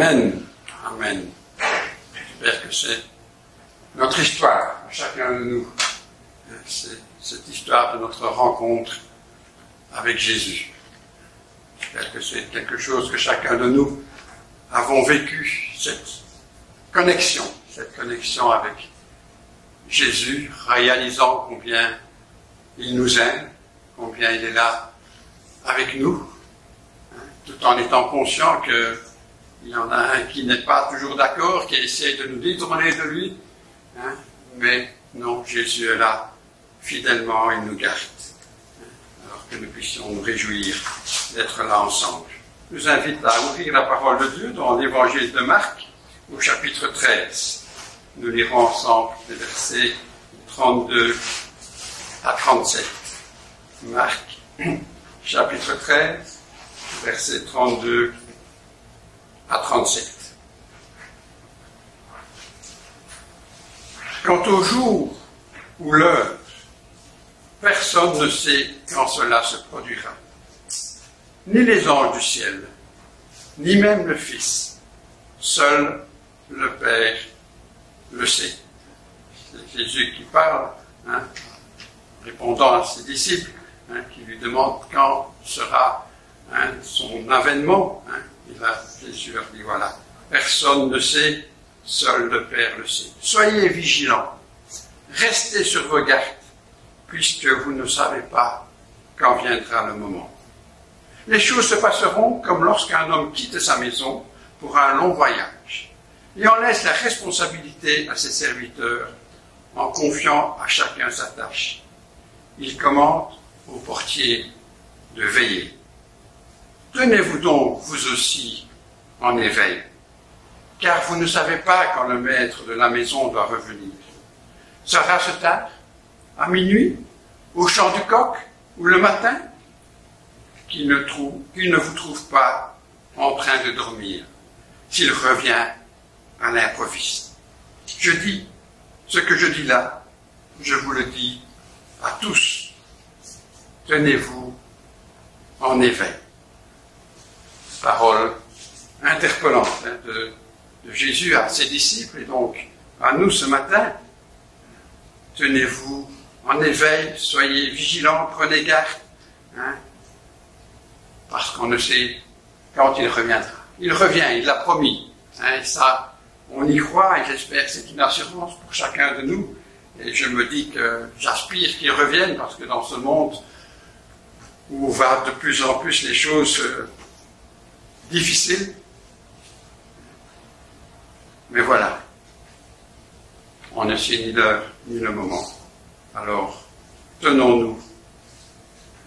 Amen. Amen. J'espère que c'est notre histoire, à chacun de nous. C'est cette histoire de notre rencontre avec Jésus. J'espère que c'est quelque chose que chacun de nous avons vécu, cette connexion avec Jésus, réalisant combien il nous aime, combien il est là avec nous, tout en étant conscient qu'il y en a un qui n'est pas toujours d'accord, qui essaie de nous détourner de lui, mais non, Jésus est là, fidèlement, il nous garde, alors que nous puissions nous réjouir d'être là ensemble. Je vous invite à ouvrir la parole de Dieu dans l'évangile de Marc, au chapitre 13. Nous lirons ensemble les versets 32 à 37. Marc, chapitre 13, versets 32 à 37. Quant au jour ou l'heure, personne ne sait quand cela se produira. Ni les anges du ciel, ni même le Fils. Seul le Père le sait. C'est Jésus qui parle, répondant à ses disciples, qui lui demandent quand sera son avènement. Et là, Jésus leur dit, voilà, personne ne sait, seul le Père le sait. Soyez vigilants, restez sur vos gardes, puisque vous ne savez pas quand viendra le moment. Les choses se passeront comme lorsqu'un homme quitte sa maison pour un long voyage, et on laisse la responsabilité à ses serviteurs en confiant à chacun sa tâche. Il commande au portier de veiller. Tenez-vous donc, vous aussi, en éveil, car vous ne savez pas quand le maître de la maison doit revenir. Sera-ce tard, à minuit, au chant du coq, ou le matin, qu'il ne vous trouve pas en train de dormir, s'il revient à l'improviste. Je dis, ce que je dis là, je vous le dis à tous. Tenez-vous en éveil. Parole interpellante de Jésus à ses disciples et donc à nous ce matin. Tenez-vous en éveil, soyez vigilants, prenez garde, parce qu'on ne sait quand il reviendra. Il revient, il l'a promis, et ça, on y croit, et j'espère que c'est une assurance pour chacun de nous, et je me dis que j'aspire qu'il revienne, parce que dans ce monde où va de plus en plus les choses difficiles, mais voilà, on ne sait ni l'heure ni le moment. Alors, tenons-nous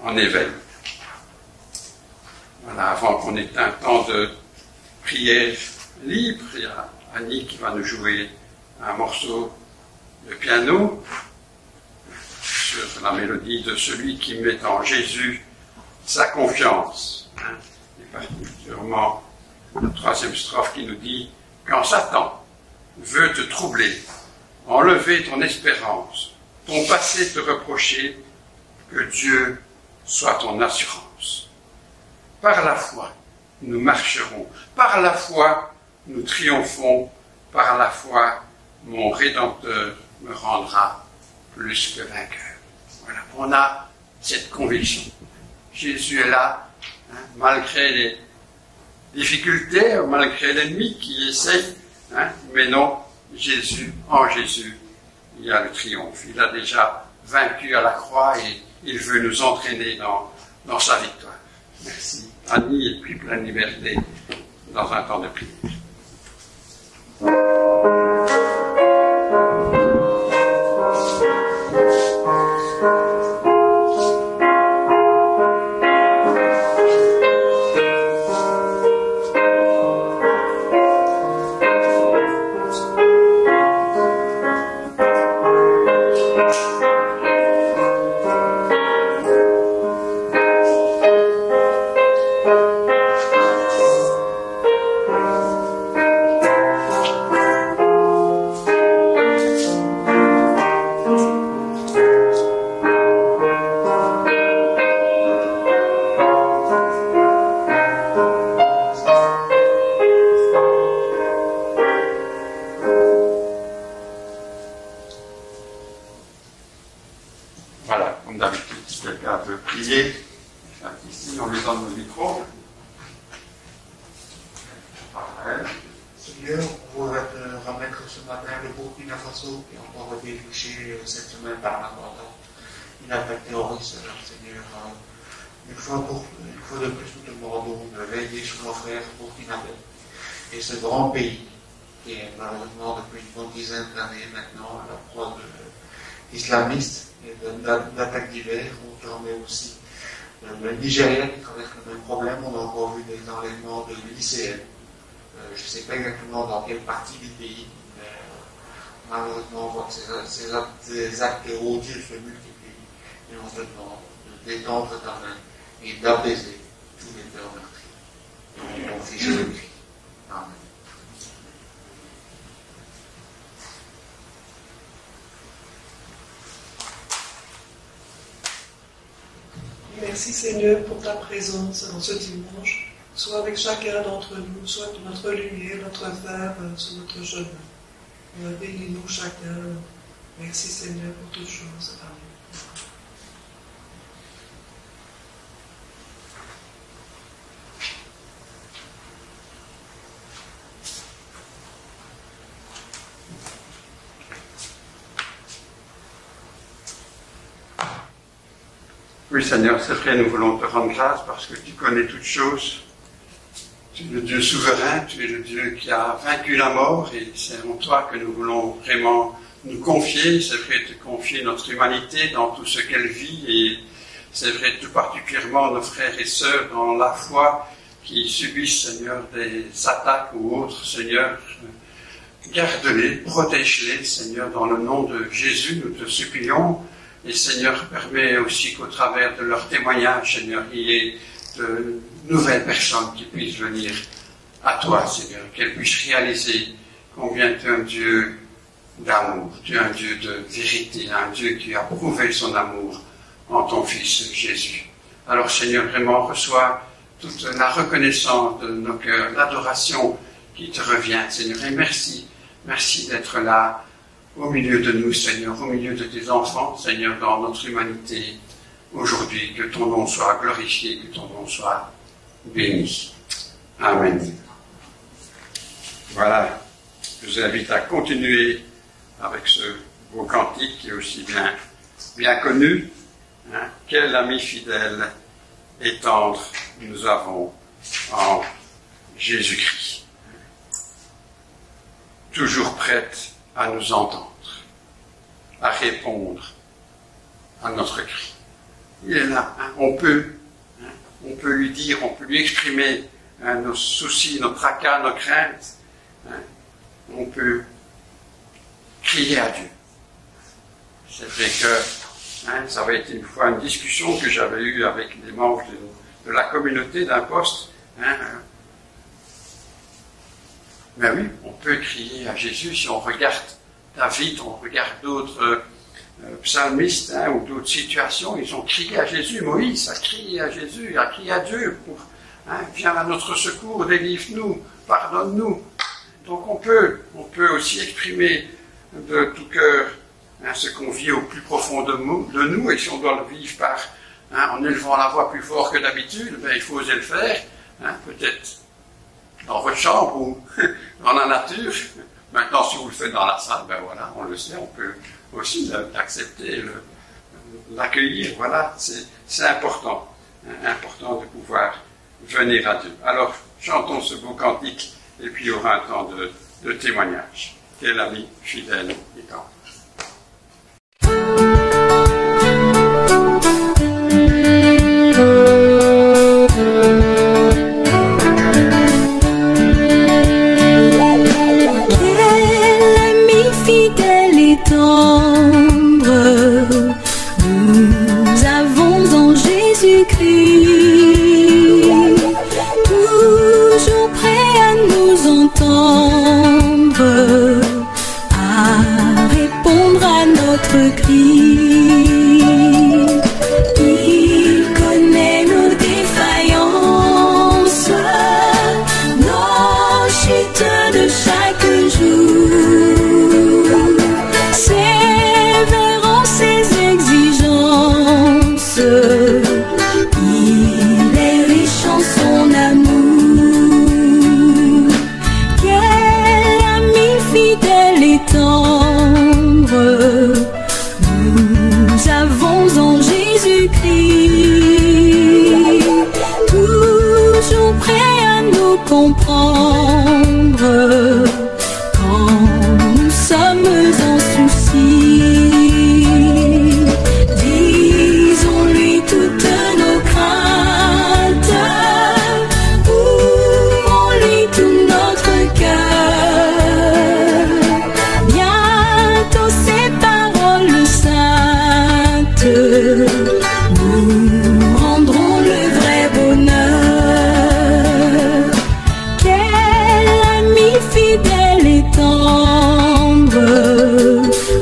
en éveil. Voilà, avant qu'on ait un temps de prière libre, il y a Annie qui va nous jouer un morceau de piano sur la mélodie de celui qui met en Jésus sa confiance. Et particulièrement la troisième strophe qui nous dit « Quand Satan veut te troubler, enlever ton espérance, ton passé te reprocher, que Dieu soit ton assurance. Par la foi, nous marcherons. Par la foi, nous triomphons. Par la foi, mon Rédempteur me rendra plus que vainqueur. » Voilà, on a cette conviction. Jésus est là, malgré les difficultés, malgré l'ennemi qui essaye, mais non, en Jésus, il y a le triomphe. Il a déjà vaincu à la croix et il veut nous entraîner dans sa victoire. Merci Annie et puis pleine liberté dans un temps de prière. veut prier, ici on lui donne le micro. Seigneur, on voudrait te remettre ce matin le Burkina Faso qui a encore été touché cette semaine par l'attentat. Une attaque terroriste, Seigneur. Une fois de plus, nous te demandons de veiller sur nos frères burkinabés et ce grand pays qui est malheureusement depuis une bonne dizaine d'années maintenant à la proie d'islamistes et d'attaques diverses. On te remet aussi le Nigeria qui traverse le même problème. On a encore vu des enlèvements de lycéens. Je ne sais pas exactement dans quelle partie du pays, mais malheureusement on voit que ces actes odieux se multiplient. Et on se demande de détendre ta main et d'apaiser tous les cœurs meurtris. Et on confie Jésus-Christ. Amen. Merci Seigneur pour ta présence dans ce dimanche. Sois avec chacun d'entre nous, sois notre lumière, notre phare sur notre chemin. Bénis-nous chacun. Merci Seigneur pour toutes choses. Amen. Oui Seigneur, c'est vrai, nous voulons te rendre grâce parce que tu connais toutes choses. Tu es le Dieu souverain, tu es le Dieu qui a vaincu la mort et c'est en toi que nous voulons vraiment nous confier. C'est vrai, te confier notre humanité dans tout ce qu'elle vit et c'est vrai tout particulièrement nos frères et sœurs dans la foi qui subissent, Seigneur, des attaques ou autres, Seigneur. Garde-les, protège-les, Seigneur, dans le nom de Jésus, nous te supplions. Et Seigneur, permet aussi qu'au travers de leur témoignage, Seigneur, il y ait de nouvelles personnes qui puissent venir à toi, Seigneur, qu'elles puissent réaliser combien tu es un Dieu d'amour, tu es un Dieu de vérité, un Dieu qui a prouvé son amour en ton Fils Jésus. Alors Seigneur, vraiment reçois toute la reconnaissance de nos cœurs, l'adoration qui te revient, Seigneur, et merci d'être là au milieu de nous, Seigneur, au milieu de tes enfants, Seigneur, dans notre humanité. Aujourd'hui, que ton nom soit glorifié, que ton nom soit béni. Amen. Voilà, je vous invite à continuer avec ce beau cantique qui est aussi bien connu. Hein? Quel ami fidèle et tendre nous avons en Jésus-Christ. Toujours prête à nous entendre, à répondre à notre cri. Il est là, hein, on peut lui dire, on peut lui exprimer nos soucis, nos tracas, nos craintes. Hein, on peut crier à Dieu. C'est vrai que ça avait été une fois une discussion que j'avais eue avec des membres de la communauté d'un poste. Mais oui, on peut crier à Jésus si on regarde David, on regarde d'autres psalmistes ou d'autres situations, ils ont crié à Jésus. Moïse a crié à Jésus, il a crié à Dieu pour viens à notre secours, délivre-nous, pardonne-nous. Donc on peut aussi exprimer de tout cœur ce qu'on vit au plus profond de nous, et si on doit le vivre en élevant la voix plus fort que d'habitude, il faut oser le faire, peut-être dans votre chambre ou dans la nature. Maintenant, si vous le faites dans la salle, voilà, on le sait, on peut aussi l'accepter, l'accueillir. Voilà, c'est important, important de pouvoir venir à Dieu. Alors, chantons ce beau cantique, et puis il y aura un temps de témoignage. Quel ami fidèle et tendre. Nous avons en Jésus-Christ, toujours prêt à nous entendre, à répondre comprendre quand nous sommes en souci. Disons-lui toutes nos craintes, ouvrons-lui tout notre cœur. Bientôt ces paroles saintes nous rendront le vrai bonheur. Quel ami fidèle et tendre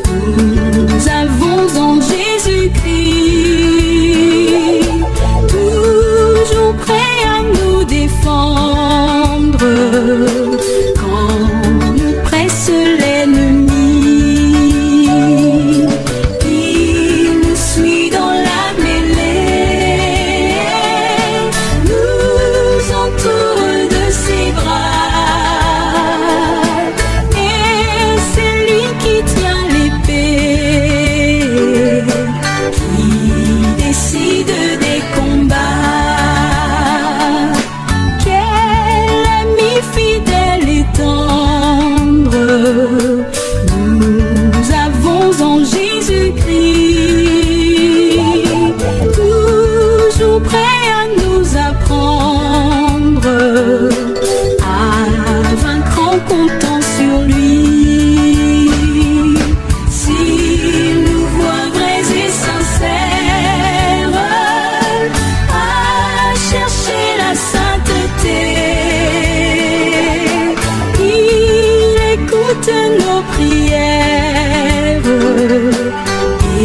nous avons en Jésus-Christ, toujours prêt à nous défendre quand nous presse l'ennemi. Il nous suit dans la mêlée, nous entoure de ses bras, et c'est lui qui tient l'épée, qui décide des combats. Quel ami fidèle et tendre nous avons en Jésus-Christ, toujours prêt à nous apprendre à vaincre en comptant sur lui. S'il nous voit vrais et sincères à chercher la sainteté, il écoute nos prières et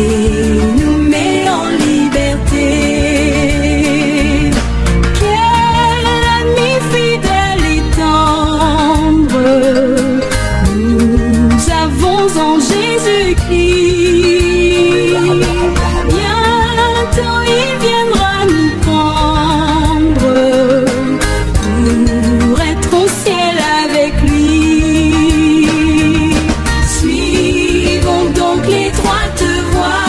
nous met en liberté. Quel ami fidèle et tendre nous avons en Jésus-Christ. Bientôt il viendra nous prendre pour être au ciel avec lui. Suivons donc l'étroite voie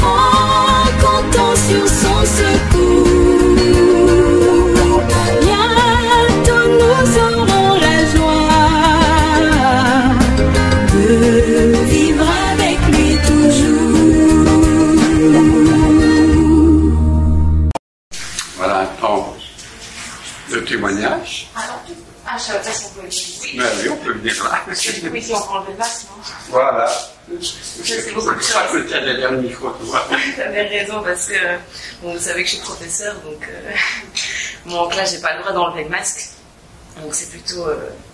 en comptant sur son secours. Bientôt nous aurons la joie de vivre avec lui toujours. Voilà un temps de témoignage. Ah, je savais pas si on pouvait le dire. Mais oui, on peut venir là. Parce que du coup, ici, on prend le masque, non? Voilà. C'est beaucoup de ça choses. que tu as derrière le micro, tu vois. T'avais raison, parce que bon, vous savez que je suis professeure, donc bon, donc là, j'ai pas le droit d'enlever le masque. Donc c'est plutôt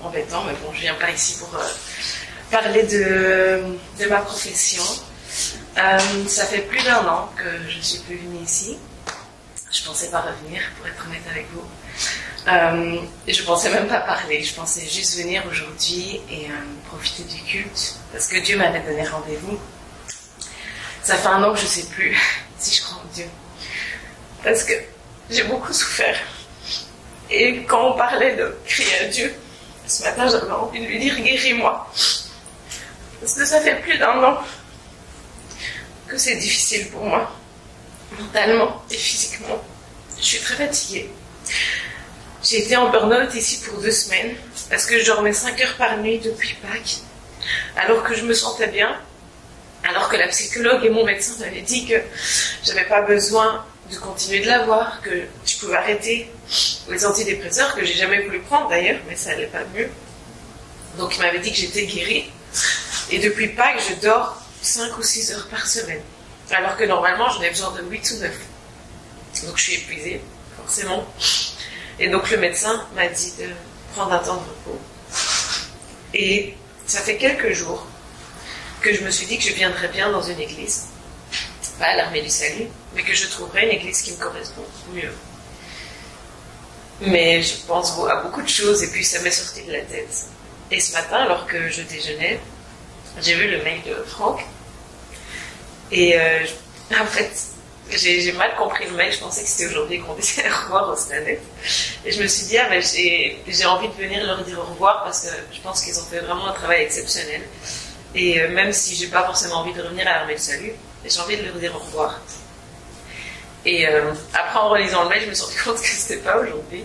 embêtant, mais bon, je viens pas ici pour parler de ma profession. Ça fait plus d'1 an que je suis plus venue ici. Je pensais pas revenir, pour être honnête avec vous. Et je pensais même pas parler, je pensais juste venir aujourd'hui et profiter du culte, parce que Dieu m'avait donné rendez-vous. Ça fait 1 an que je sais plus si je crois en Dieu, parce que j'ai beaucoup souffert. Et quand on parlait de crier à Dieu, ce matin j'avais envie de lui dire guéris-moi, parce que ça fait plus d'1 an que c'est difficile pour moi, mentalement et physiquement. Je suis très fatiguée. J'ai été en burn-out ici pour 2 semaines parce que je dormais 5 heures par nuit depuis Pâques, alors que je me sentais bien, alors que la psychologue et mon médecin m'avaient dit que j'avais pas besoin de continuer de l'avoir, que je pouvais arrêter les antidépresseurs, que j'ai jamais voulu prendre d'ailleurs, mais ça allait pas mieux. Donc il m'avait dit que j'étais guérie. Et depuis Pâques, je dors 5 ou 6 heures par semaine, alors que normalement j'en ai besoin de 8 ou 9. Donc je suis épuisée, forcément. Et donc le médecin m'a dit de prendre un temps de repos. Et ça fait quelques jours que je me suis dit que je viendrais bien dans une église, pas à l'Armée du Salut, mais que je trouverais une église qui me correspond mieux. Mais je pense à beaucoup de choses et puis ça m'est sorti de la tête. Et ce matin, alors que je déjeunais, j'ai vu le mail de Franck. Et en fait, j'ai mal compris le mail. Je pensais que c'était aujourd'hui qu'on disait au revoir aux Stanettes. Et je me suis dit, ah, mais j'ai envie de venir leur dire au revoir parce que je pense qu'ils ont fait vraiment un travail exceptionnel. Et même si j'ai pas forcément envie de revenir à l'Armée du Salut, j'ai envie de leur dire au revoir. Et après, en relisant le mail, je me suis rendu compte que c'était pas aujourd'hui.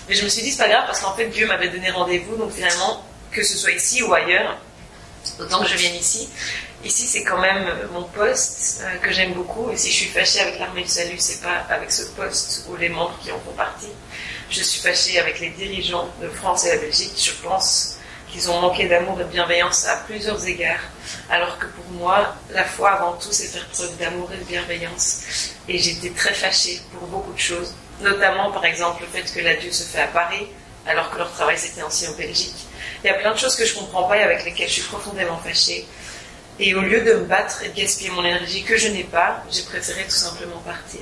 Mais je me suis dit, c'est pas grave, parce qu'en fait, Dieu m'avait donné rendez-vous, donc finalement, que ce soit ici ou ailleurs, autant que je vienne ici. Ici, c'est quand même mon poste que j'aime beaucoup. Et si je suis fâchée avec l'Armée du Salut, c'est pas avec ce poste ou les membres qui en font partie. Je suis fâchée avec les dirigeants de France et la Belgique. Je pense qu'ils ont manqué d'amour et de bienveillance à plusieurs égards. Alors que pour moi, la foi avant tout, c'est faire preuve d'amour et de bienveillance. Et j'étais très fâchée pour beaucoup de choses. Notamment, par exemple, le fait que l'adieu se fait à Paris, alors que leur travail s'était aussi en Belgique. Il y a plein de choses que je ne comprends pas et avec lesquelles je suis profondément fâchée. Et au lieu de me battre et de gaspiller mon énergie que je n'ai pas, j'ai préféré tout simplement partir.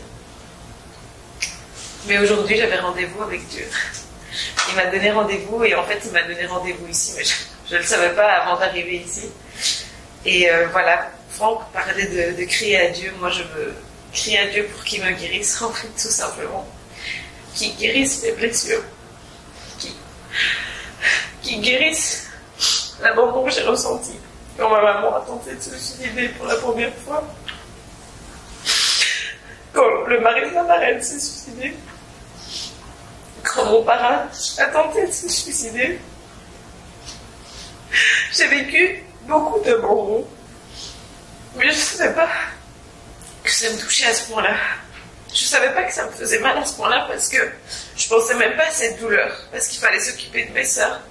Mais aujourd'hui, j'avais rendez-vous avec Dieu. Il m'a donné rendez-vous et en fait, il m'a donné rendez-vous ici. Mais je ne le savais pas avant d'arriver ici. Et voilà, Franck parlait de crier à Dieu. Moi, je veux crier à Dieu pour qu'il me guérisse, en fait, tout simplement. Qu'il guérisse mes blessures. Qu'il guérisse l'abandon que j'ai ressenti quand ma maman a tenté de se suicider pour la première fois. Quand le mari de ma marraine s'est suicidé. Quand mon parrain a tenté de se suicider. J'ai vécu beaucoup d'abandon. Mais je ne savais pas que ça me touchait à ce point-là. Je ne savais pas que ça me faisait mal à ce point-là parce que je ne pensais même pas à cette douleur. Parce qu'il fallait s'occuper de mes sœurs.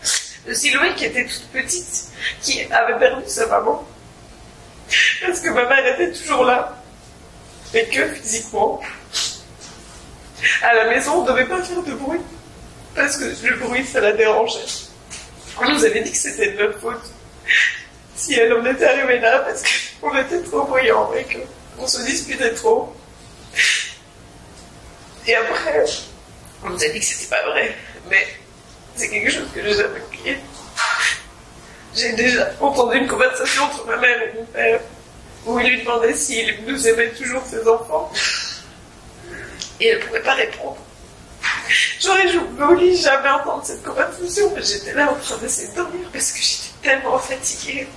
De Siloué qui était toute petite, qui avait perdu sa maman. Parce que ma mère était toujours là. Mais que physiquement. À la maison, on ne devait pas faire de bruit. Parce que le bruit, ça la dérangeait. On nous avait dit que c'était de notre faute. Si elle en était arrivée là, parce qu'on était trop bruyants et qu'on se disputait trop. Et après, on nous a dit que c'était pas vrai. Mais c'est quelque chose que j'ai jamais oublié. J'ai déjà entendu une conversation entre ma mère et mon père où il lui demandait s'il nous aimait toujours ses enfants. Et elle ne pouvait pas répondre. J'aurais voulu jamais entendre cette conversation, mais j'étais là en train d'essayer de dormir parce que j'étais tellement fatiguée.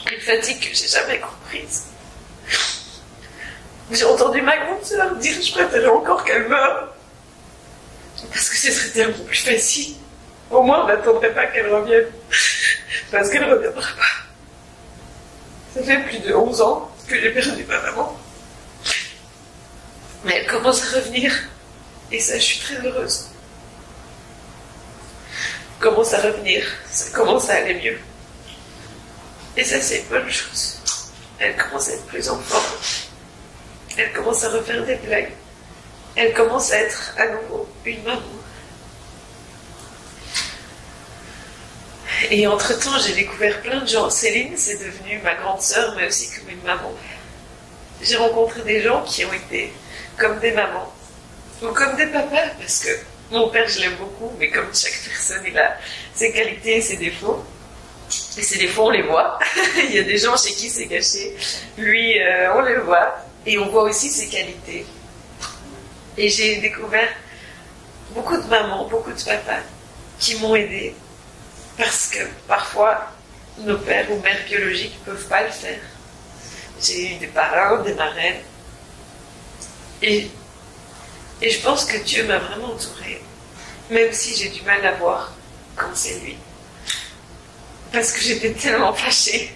Une fatigue que j'ai jamais comprise. J'ai entendu ma grande sœur dire je préférais encore qu'elle meure. Parce que ce serait tellement plus facile. Au moins, on n'attendrait pas qu'elle revienne. Parce qu'elle ne reviendra pas. Ça fait plus de 11 ans que j'ai perdu ma maman. Mais elle commence à revenir. Et ça, je suis très heureuse. Elle commence à revenir. Ça commence à aller mieux. Et ça, c'est une bonne chose. Elle commence à être plus en forme. Elle commence à refaire des blagues. Elle commence à être à nouveau une maman. Et entre-temps, j'ai découvert plein de gens. Céline, c'est devenue ma grande sœur, mais aussi comme une maman. J'ai rencontré des gens qui ont été comme des mamans, ou comme des papas, parce que mon père, je l'aime beaucoup, mais comme chaque personne, il a ses qualités et ses défauts. Et ses défauts, on les voit. Il y a des gens chez qui c'est caché. Lui, on les voit. Et on voit aussi ses qualités. Et j'ai découvert beaucoup de mamans, beaucoup de papas qui m'ont aidée. Parce que parfois, nos pères ou mères biologiques ne peuvent pas le faire. J'ai eu des parrains, des marraines. Et je pense que Dieu m'a vraiment entourée. Même si j'ai du mal à voir quand c'est lui. Parce que j'étais tellement fâchée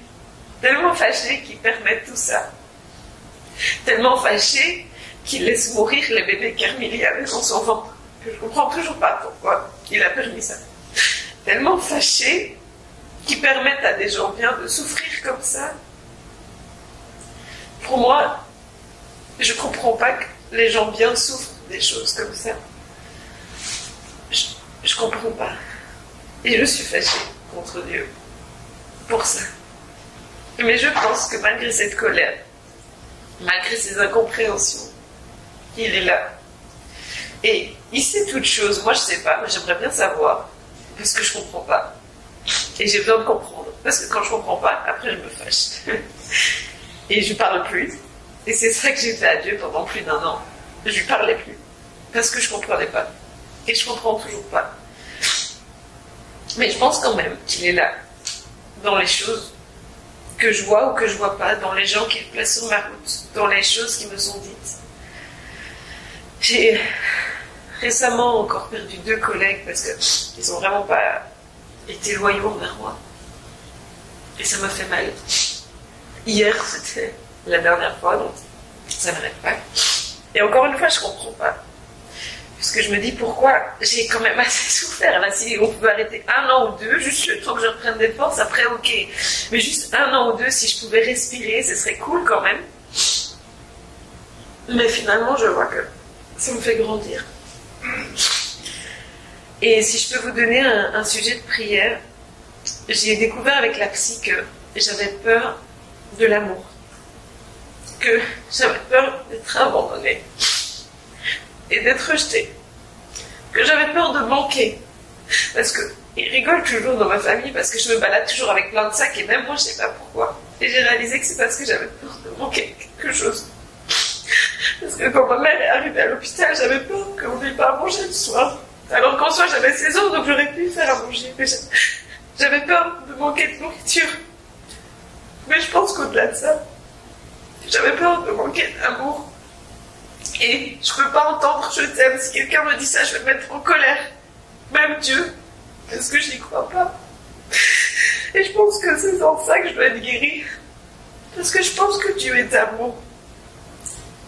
qu'il permette tout ça. Tellement fâchée qu'il laisse mourir les bébés qu'Hermilie avait dans son ventre. Que je ne comprends toujours pas pourquoi il a permis ça. Tellement fâchée qu'il permette à des gens bien de souffrir comme ça. Pour moi, je ne comprends pas que les gens bien souffrent des choses comme ça. Je ne comprends pas. Et je suis fâchée contre Dieu pour ça. Mais je pense que malgré cette colère, malgré ces incompréhensions, il est là. Et il sait toutes choses. Moi, je ne sais pas, mais j'aimerais bien savoir. Parce que je ne comprends pas. Et j'ai besoin de comprendre. Parce que quand je ne comprends pas, après, je me fâche. Et je ne parle plus. Et c'est ça que j'ai fait à Dieu pendant plus d'1 an. Je ne lui parlais plus. Parce que je ne comprenais pas. Et je ne comprends toujours pas. Mais je pense quand même qu'il est là. Dans les choses que je vois ou que je ne vois pas. Dans les gens qu'il place sur ma route. Dans les choses qui me sont dites. J'ai récemment encore perdu 2 collègues parce qu'ils n'ont vraiment pas été loyaux envers moi. Et ça m'a fait mal. Hier, c'était la dernière fois, donc ça n'arrête pas. Et encore une fois, je comprends pas. Puisque je me dis pourquoi j'ai quand même assez souffert. Là, si on pouvait arrêter 1 an ou 2, juste le temps que je reprenne des forces, après ok. Mais juste 1 an ou 2, si je pouvais respirer, ce serait cool quand même. Mais finalement, je vois que ça me fait grandir. Et si je peux vous donner un sujet de prière, j'ai découvert avec la psy que j'avais peur de l'amour. Que j'avais peur d'être abandonnée. Et d'être rejetée. Que j'avais peur de manquer. Parce qu'ils rigolent toujours dans ma famille parce que je me balade toujours avec plein de sacs et même moi je sais pas pourquoi. Et j'ai réalisé que c'est parce que j'avais peur de manquer quelque chose. Parce que quand ma mère est arrivée à l'hôpital, j'avais peur qu'on n'ait pas à manger le soir. Alors qu'en soi j'avais 16 ans donc j'aurais pu faire à manger. Mais j'avais peur de manquer de nourriture. Mais je pense qu'au-delà de ça, j'avais peur de manquer d'amour. Et je peux pas entendre je t'aime. Si quelqu'un me dit ça, je vais me mettre en colère. Même Dieu. Parce que je n'y crois pas. Et je pense que c'est dans ça que je dois être guérie. Parce que je pense que Dieu est amour.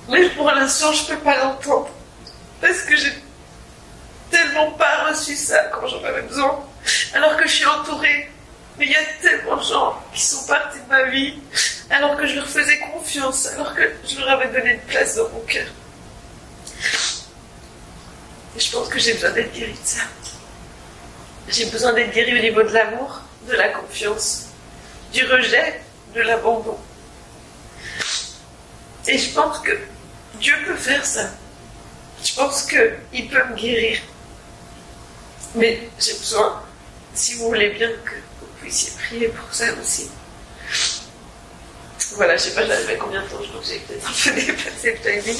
Mais pour l'instant, je peux pas l'entendre. Parce que j'ai tellement pas reçu ça quand j'en avais besoin. Alors que je suis entourée. Mais il y a tellement de gens qui sont partis de ma vie. Alors que je leur faisais confiance. Alors que je leur avais donné une place dans mon cœur. Et je pense que j'ai besoin d'être guérie de ça. J'ai besoin d'être guérie au niveau de l'amour, de la confiance, du rejet, de l'abandon. Et je pense que Dieu peut faire ça. Je pense qu'il peut me guérir. Mais j'ai besoin, si vous voulez bien, que vous puissiez prier pour ça aussi. Voilà, je sais pas, j'avais combien de temps, je pense que j'ai peut-être un peu dépassé le timing.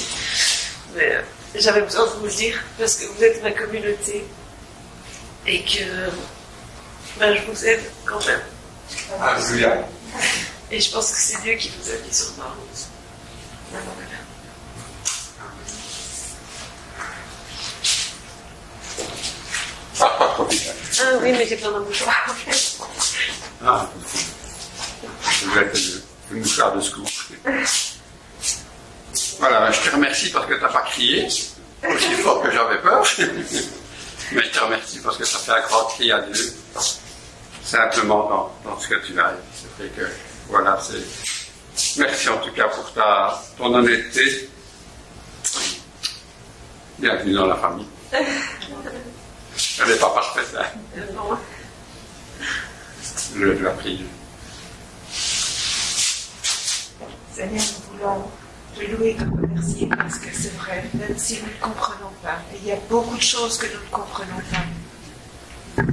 Mais j'avais besoin de vous le dire parce que vous êtes ma communauté et que je vous aime quand même. Alléluia. Et je pense que c'est Dieu qui vous a mis sur ma route. Voilà. Pas trop vite. Ah oui, mais j'ai plein d'un mouchoir en fait. Ah, je vais être le mouchoir de secours. Voilà, je te remercie parce que tu n'as pas crié aussi fort que j'avais peur. Mais je te remercie parce que ça fait un grand cri à Dieu. Simplement dans ce que tu as. C'est fait que, voilà, c'est. Merci en tout cas pour ton honnêteté. Bienvenue dans la famille. Elle n'est pas parfaite, hein. Non. Je la prie. Seigneur, nous voulons te louer et te remercier parce que c'est vrai, même si nous ne comprenons pas, et il y a beaucoup de choses que nous ne comprenons pas,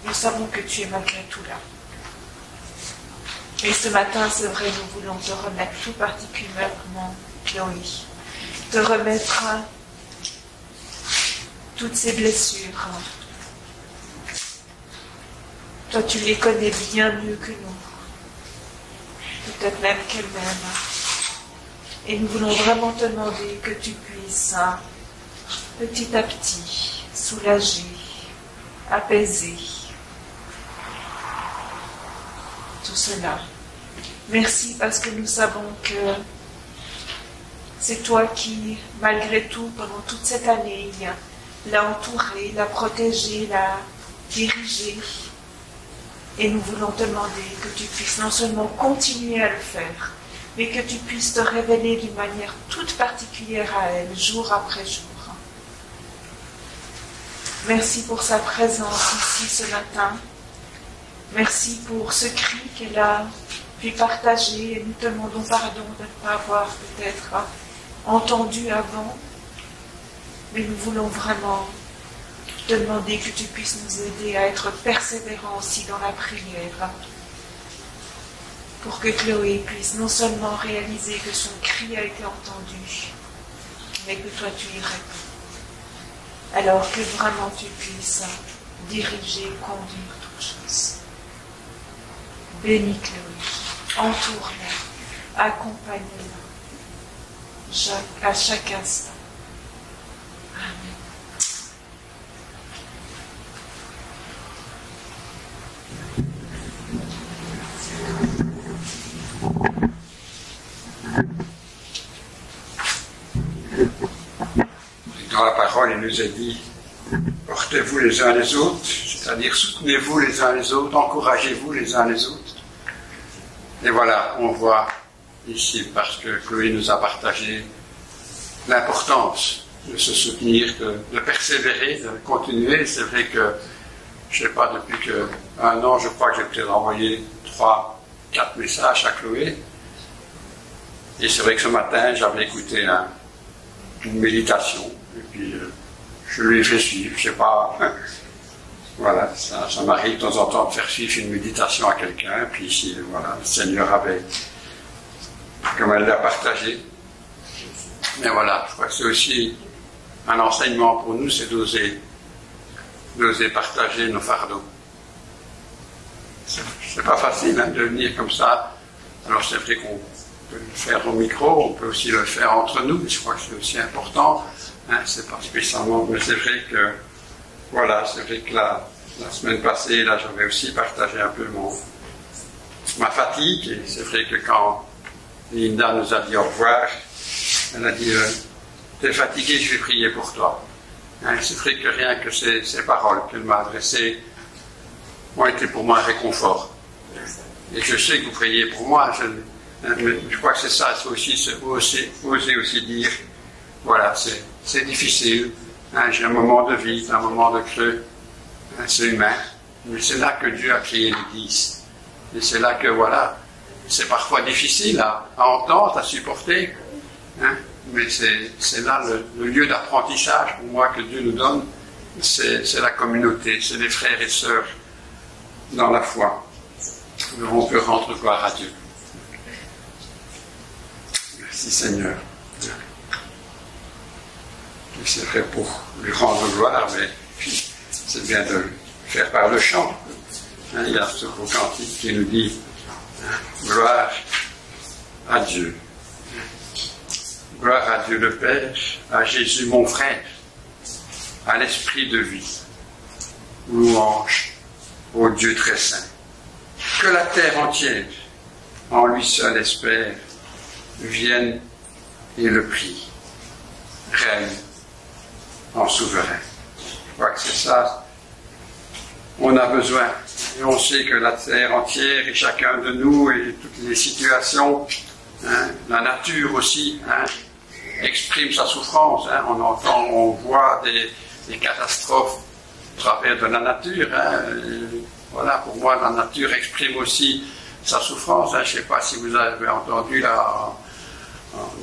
nous savons que tu es malgré tout là. Et ce matin, c'est vrai, nous voulons te remettre tout particulièrement, Chloé, te remettre toutes ces blessures. Toi, tu les connais bien mieux que nous. Peut-être même qu'elle-même. Et nous voulons vraiment te demander que tu puisses, petit à petit, soulager, apaiser tout cela. Merci parce que nous savons que c'est toi qui, malgré tout, pendant toute cette année, l'a entourée, l'a protégée, l'a dirigée. Et nous voulons te demander que tu puisses non seulement continuer à le faire, mais que tu puisses te révéler d'une manière toute particulière à elle, jour après jour. Merci pour sa présence ici ce matin. Merci pour ce cri qu'elle a pu partager et nous te demandons pardon de ne pas avoir peut-être entendu avant. Mais nous voulons vraiment te demander que tu puisses nous aider à être persévérants aussi dans la prière. Pour que Chloé puisse non seulement réaliser que son cri a été entendu, mais que toi tu y réponds. Alors que vraiment tu puisses diriger, conduire toutes choses. Bénis Chloé, entoure-la, accompagne-la à chaque instant. parole, il nous est dit, portez-vous les uns les autres, c'est-à-dire soutenez-vous les uns les autres, encouragez-vous les uns les autres. Et voilà, on voit ici, parce que Chloé nous a partagé l'importance de se soutenir, de persévérer, de continuer. C'est vrai que, je ne sais pas, depuis un an, je crois que j'ai peut-être envoyé 3-4 messages à Chloé. Et c'est vrai que ce matin, j'avais écouté une méditation, et puis je lui ai fait suivre, je ne sais pas. Voilà, ça m'arrive de temps en temps de faire suivre une méditation à quelqu'un, puis ici, voilà, le Seigneur avait, comme elle l'a partagé. Mais voilà, je crois que c'est aussi un enseignement pour nous, c'est d'oser partager nos fardeaux. C'est pas facile de venir comme ça. Alors c'est vrai qu'on peut le faire au micro, on peut aussi le faire entre nous, mais je crois que c'est aussi important. C'est pas spécialement, mais c'est vrai que, voilà, c'est vrai que la semaine passée, là, j'avais aussi partagé un peu ma fatigue, et c'est vrai que quand Linda nous a dit au revoir, elle a dit, t'es fatigué, je vais prier pour toi. C'est vrai que rien que ces paroles qu'elle m'a adressées ont été pour moi un réconfort. Et je sais que vous priez pour moi, mais je crois que c'est ça, c'est aussi oser aussi dire, voilà, c'est difficile, j'ai un moment de vide, un moment de creux, c'est humain, mais c'est là que Dieu a créé l'Église. Et c'est là que, voilà, c'est parfois difficile à entendre, à supporter, mais c'est là le lieu d'apprentissage pour moi que Dieu nous donne, c'est la communauté, c'est les frères et sœurs dans la foi. On peut rendre gloire à Dieu. Merci Seigneur. Et c'est vrai pour lui rendre gloire, mais c'est bien de le faire par le chant. Il y a ce beau cantique qui nous dit gloire à Dieu. Gloire à Dieu le Père, à Jésus mon frère, à l'Esprit de vie. Louange au Dieu très saint. Que la terre entière, en lui seul espère, vienne et le prie. Règne en souverain. Je crois que c'est ça. On a besoin. Et on sait que la terre entière et chacun de nous et toutes les situations, la nature aussi, exprime sa souffrance. On entend, on voit des catastrophes au travers de la nature. Voilà, pour moi, la nature exprime aussi sa souffrance. Je ne sais pas si vous avez entendu là,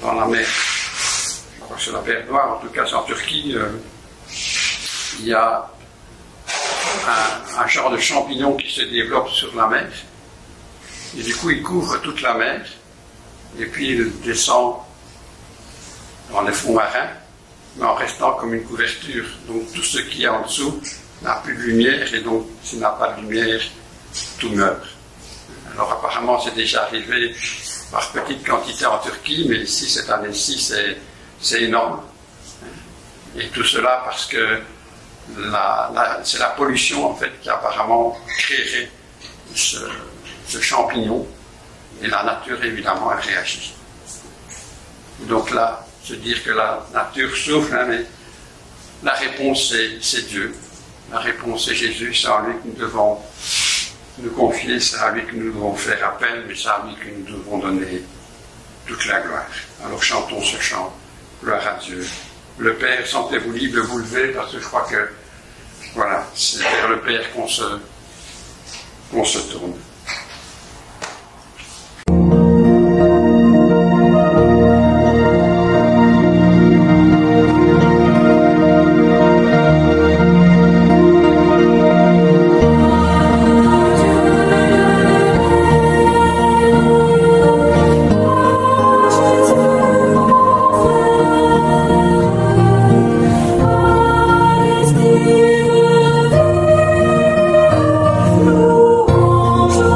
dans la mer, je crois que c'est la mer Noire, en tout cas c'est en Turquie, il y a un genre de champignon qui se développe sur la mer. Et du coup, il couvre toute la mer. Et puis, il descend dans les fonds marins, mais en restant comme une couverture. Donc, tout ce qui est en dessous n'a plus de lumière, et donc, s'il n'a pas de lumière, tout meurt. Alors, apparemment, c'est déjà arrivé par petite quantité en Turquie, mais ici, cette année-ci, c'est énorme. Et tout cela parce que c'est la pollution, en fait, qui a apparemment créé ce champignon, et la nature, évidemment, a réagi. Donc là, se dire que la nature souffre, mais la réponse, c'est Dieu. La réponse, c'est Jésus, c'est à lui que nous devons nous confier, c'est à lui que nous devons faire appel, mais c'est à lui que nous devons donner toute la gloire. Alors chantons ce chant, gloire à Dieu. Le Père, sentez-vous libre de vous lever, parce que je crois que, voilà, c'est vers le Père qu'on se tourne. Louange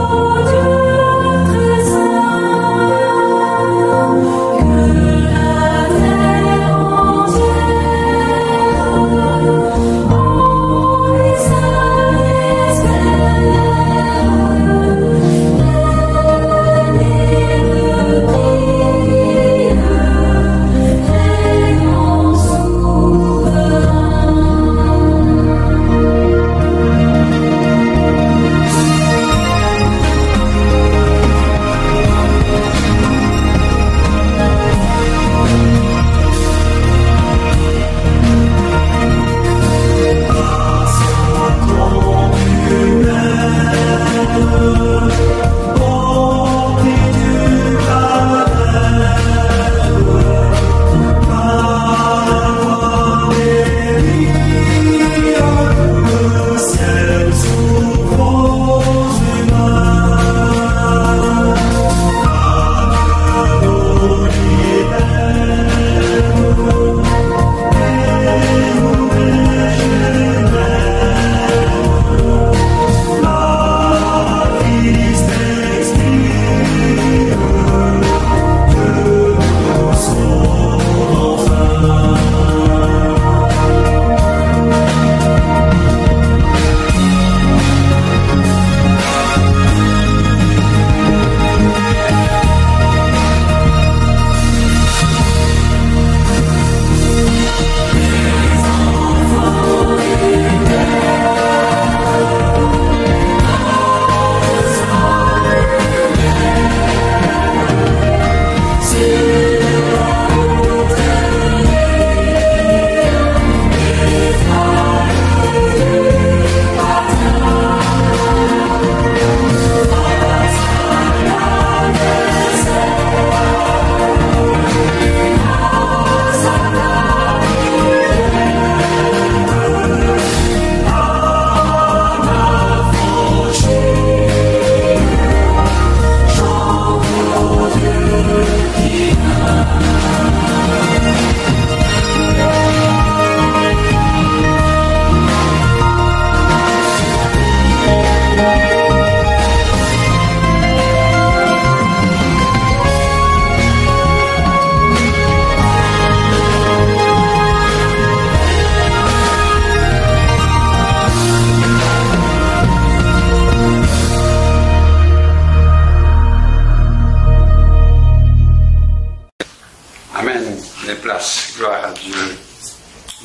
gloire à Dieu,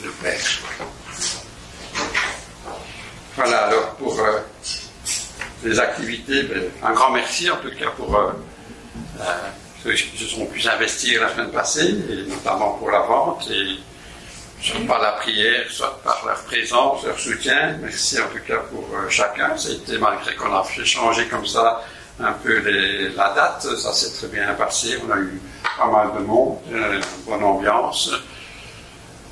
le Père. Voilà, alors pour les activités, un grand merci en tout cas pour ceux qui se sont pu investir la semaine passée, et notamment pour la vente, et soit par la prière, soit par leur présence, leur soutien. Merci en tout cas pour chacun. C'était, malgré qu'on a fait changer comme ça un peu la date, ça s'est très bien passé. On a eu pas mal de monde, une bonne ambiance.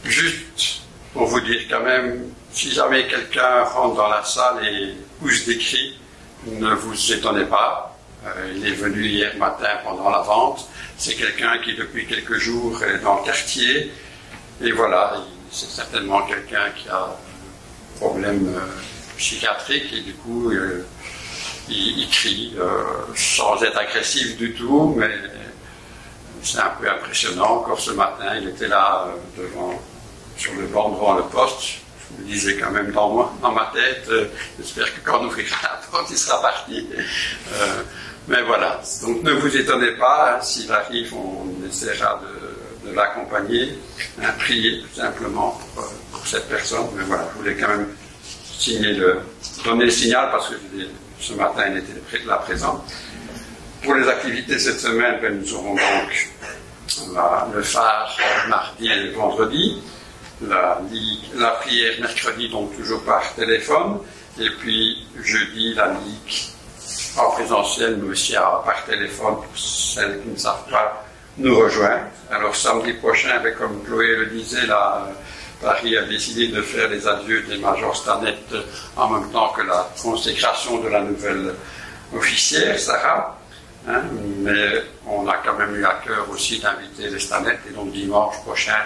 Juste pour vous dire quand même, si jamais quelqu'un rentre dans la salle et pousse des cris, ne vous étonnez pas. Il est venu hier matin pendant la vente. C'est quelqu'un qui depuis quelques jours est dans le quartier. Et voilà, c'est certainement quelqu'un qui a un problème psychiatrique et du coup il crie sans être agressif du tout, mais c'est un peu impressionnant. Encore ce matin, il était là sur le banc devant le poste. Je me disais quand même dans ma tête, j'espère que quand on ouvrira la porte, il sera parti. Mais voilà, donc ne vous étonnez pas, hein, s'il arrive, on essaiera de l'accompagner, prier tout simplement pour cette personne. Mais voilà, je voulais quand même donner le signal parce que ce matin, il était là présent. Pour les activités cette semaine, nous aurons donc le phare mardi et vendredi, la prière mercredi, donc toujours par téléphone, et puis jeudi, la ligue en présentiel, mais aussi par téléphone pour celles qui ne savent pas nous rejoindre. Alors samedi prochain, comme Chloé le disait, Paris a décidé de faire les adieux des majors Stanet en même temps que la consécration de la nouvelle officière, Sarah. Hein, mais on a quand même eu à cœur aussi d'inviter les Stanet, et donc dimanche prochain,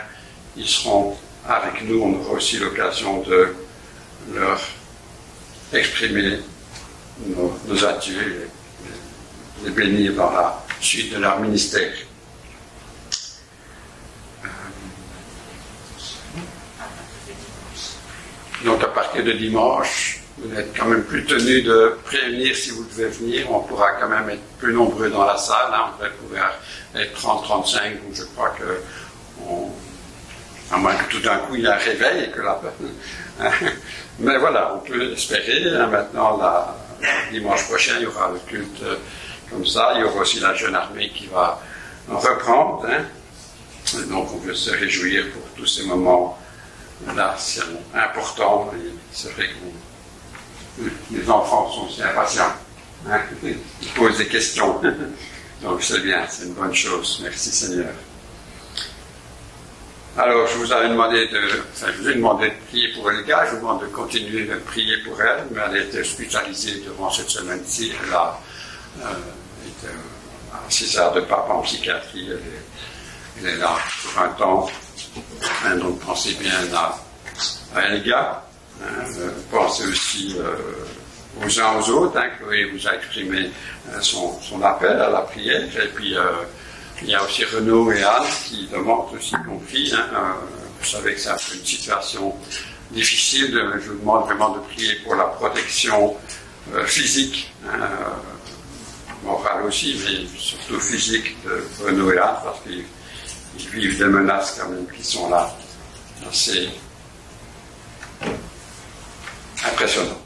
ils seront avec nous. On aura aussi l'occasion de leur exprimer nos adieux et les bénir dans la suite de leur ministère. Donc à partir de dimanche, vous n'êtes quand même plus tenu de prévenir si vous devez venir. On pourra quand même être plus nombreux dans la salle. Hein. On devrait pouvoir être 30-35, donc je crois que à moins que tout d'un coup il y ait un réveil et que mais voilà, on peut espérer. Hein. Maintenant, dimanche prochain, il y aura le culte comme ça. Il y aura aussi la jeune armée qui va reprendre. Hein. Et donc on veut se réjouir pour tous ces moments. Là, c'est important, et c'est vrai que les enfants sont aussi impatients. Hein? Ils posent des questions. Donc c'est bien, c'est une bonne chose. Merci Seigneur. Alors, je vous ai demandé de prier pour Elga. Je vous demande de continuer de prier pour elle, mais elle a été hospitalisée durant cette semaine-ci. Elle a été à 6 heures de papa en psychiatrie. Elle est là pour un temps. Hein, donc pensez bien à Elga. Hein, pensez aussi aux uns aux autres. Hein. Chloé vous a exprimé son appel à la prière. Et puis il y a aussi Renaud et Anne qui demandent aussi qu'on prie. Hein. Vous savez que c'est un peu une situation difficile. Je vous demande vraiment de prier pour la protection physique, hein, morale aussi, mais surtout physique de Renaud et Anne, parce qu'ils vivent des menaces quand même qui sont là, assez impressionnantes.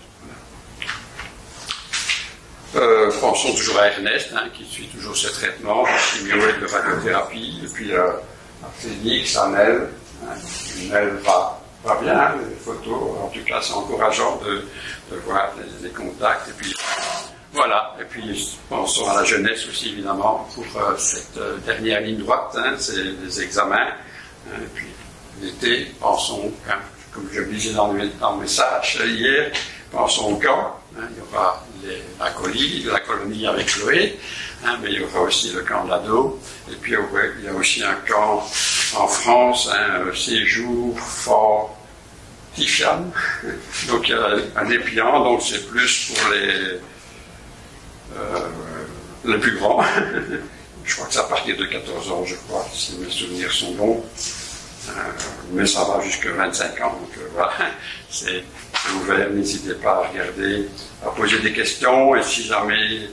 Pensons toujours à Ernest, hein, qui suit toujours ses traitements de chimio et de radiothérapie, et puis à Félix, à Nel. Hein, Nel va bien, les photos, en tout cas c'est encourageant de voir les contacts, et puis voilà, et puis pensons à la jeunesse aussi évidemment pour cette dernière ligne droite, hein, c'est les examens, hein, et puis l'été, pensons, hein, comme je le disais dans le message hier, pensons au camp, hein, il y aura la colonie avec Chloé, hein, mais il y aura aussi le camp d'ado, et puis il y a aussi un camp en France, hein, séjour fort Tifiane, donc il y a un épiant, donc c'est plus pour les plus grands. Je crois que c'est à partir de 14 ans, je crois, si mes souvenirs sont bons. Mais ça va jusqu'à 25 ans. Donc voilà, c'est ouvert. N'hésitez pas à regarder, à poser des questions. Et si jamais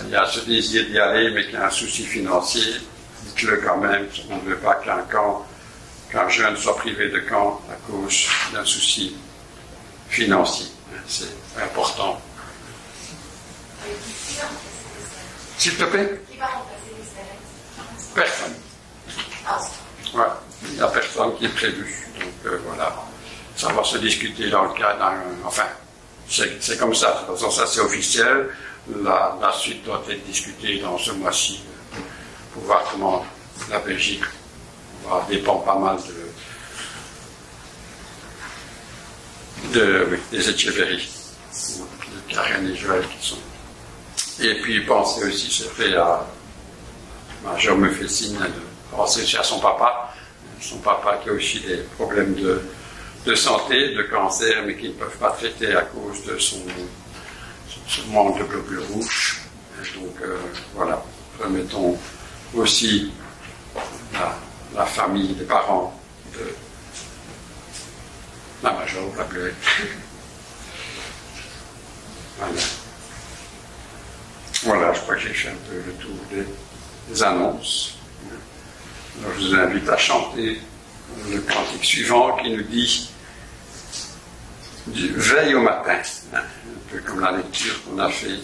il y a ce désir d'y aller, mais qu'il y a un souci financier, dites-le quand même. On ne veut pas qu'un camp qu'un jeune soit privé de camp à cause d'un souci financier. C'est important. S'il te plaît? Qui va remplacer les salaires? Personne. Ouais, il n'y a personne qui est prévu. Donc voilà, ça va se discuter dans le cadre d'un... Enfin, c'est comme ça. De toute façon, ça c'est officiel. La suite doit être discutée dans ce mois-ci pour voir comment la Belgique dépend pas mal des Etcheverry, de Karen et Joël qui sont. Et puis penser aussi, c'est fait à Major me fait signe de penser aussi à son papa qui a aussi des problèmes de santé, de cancer, mais qui ne peuvent pas traiter à cause de son manque de globules rouges. Et donc voilà, remettons aussi la famille, les parents de la Major, la Bleuette. Voilà, je crois que j'ai fait un peu le tour des annonces. Alors, je vous invite à chanter le cantique suivant qui nous dit veille au matin, un peu comme la lecture qu'on a fait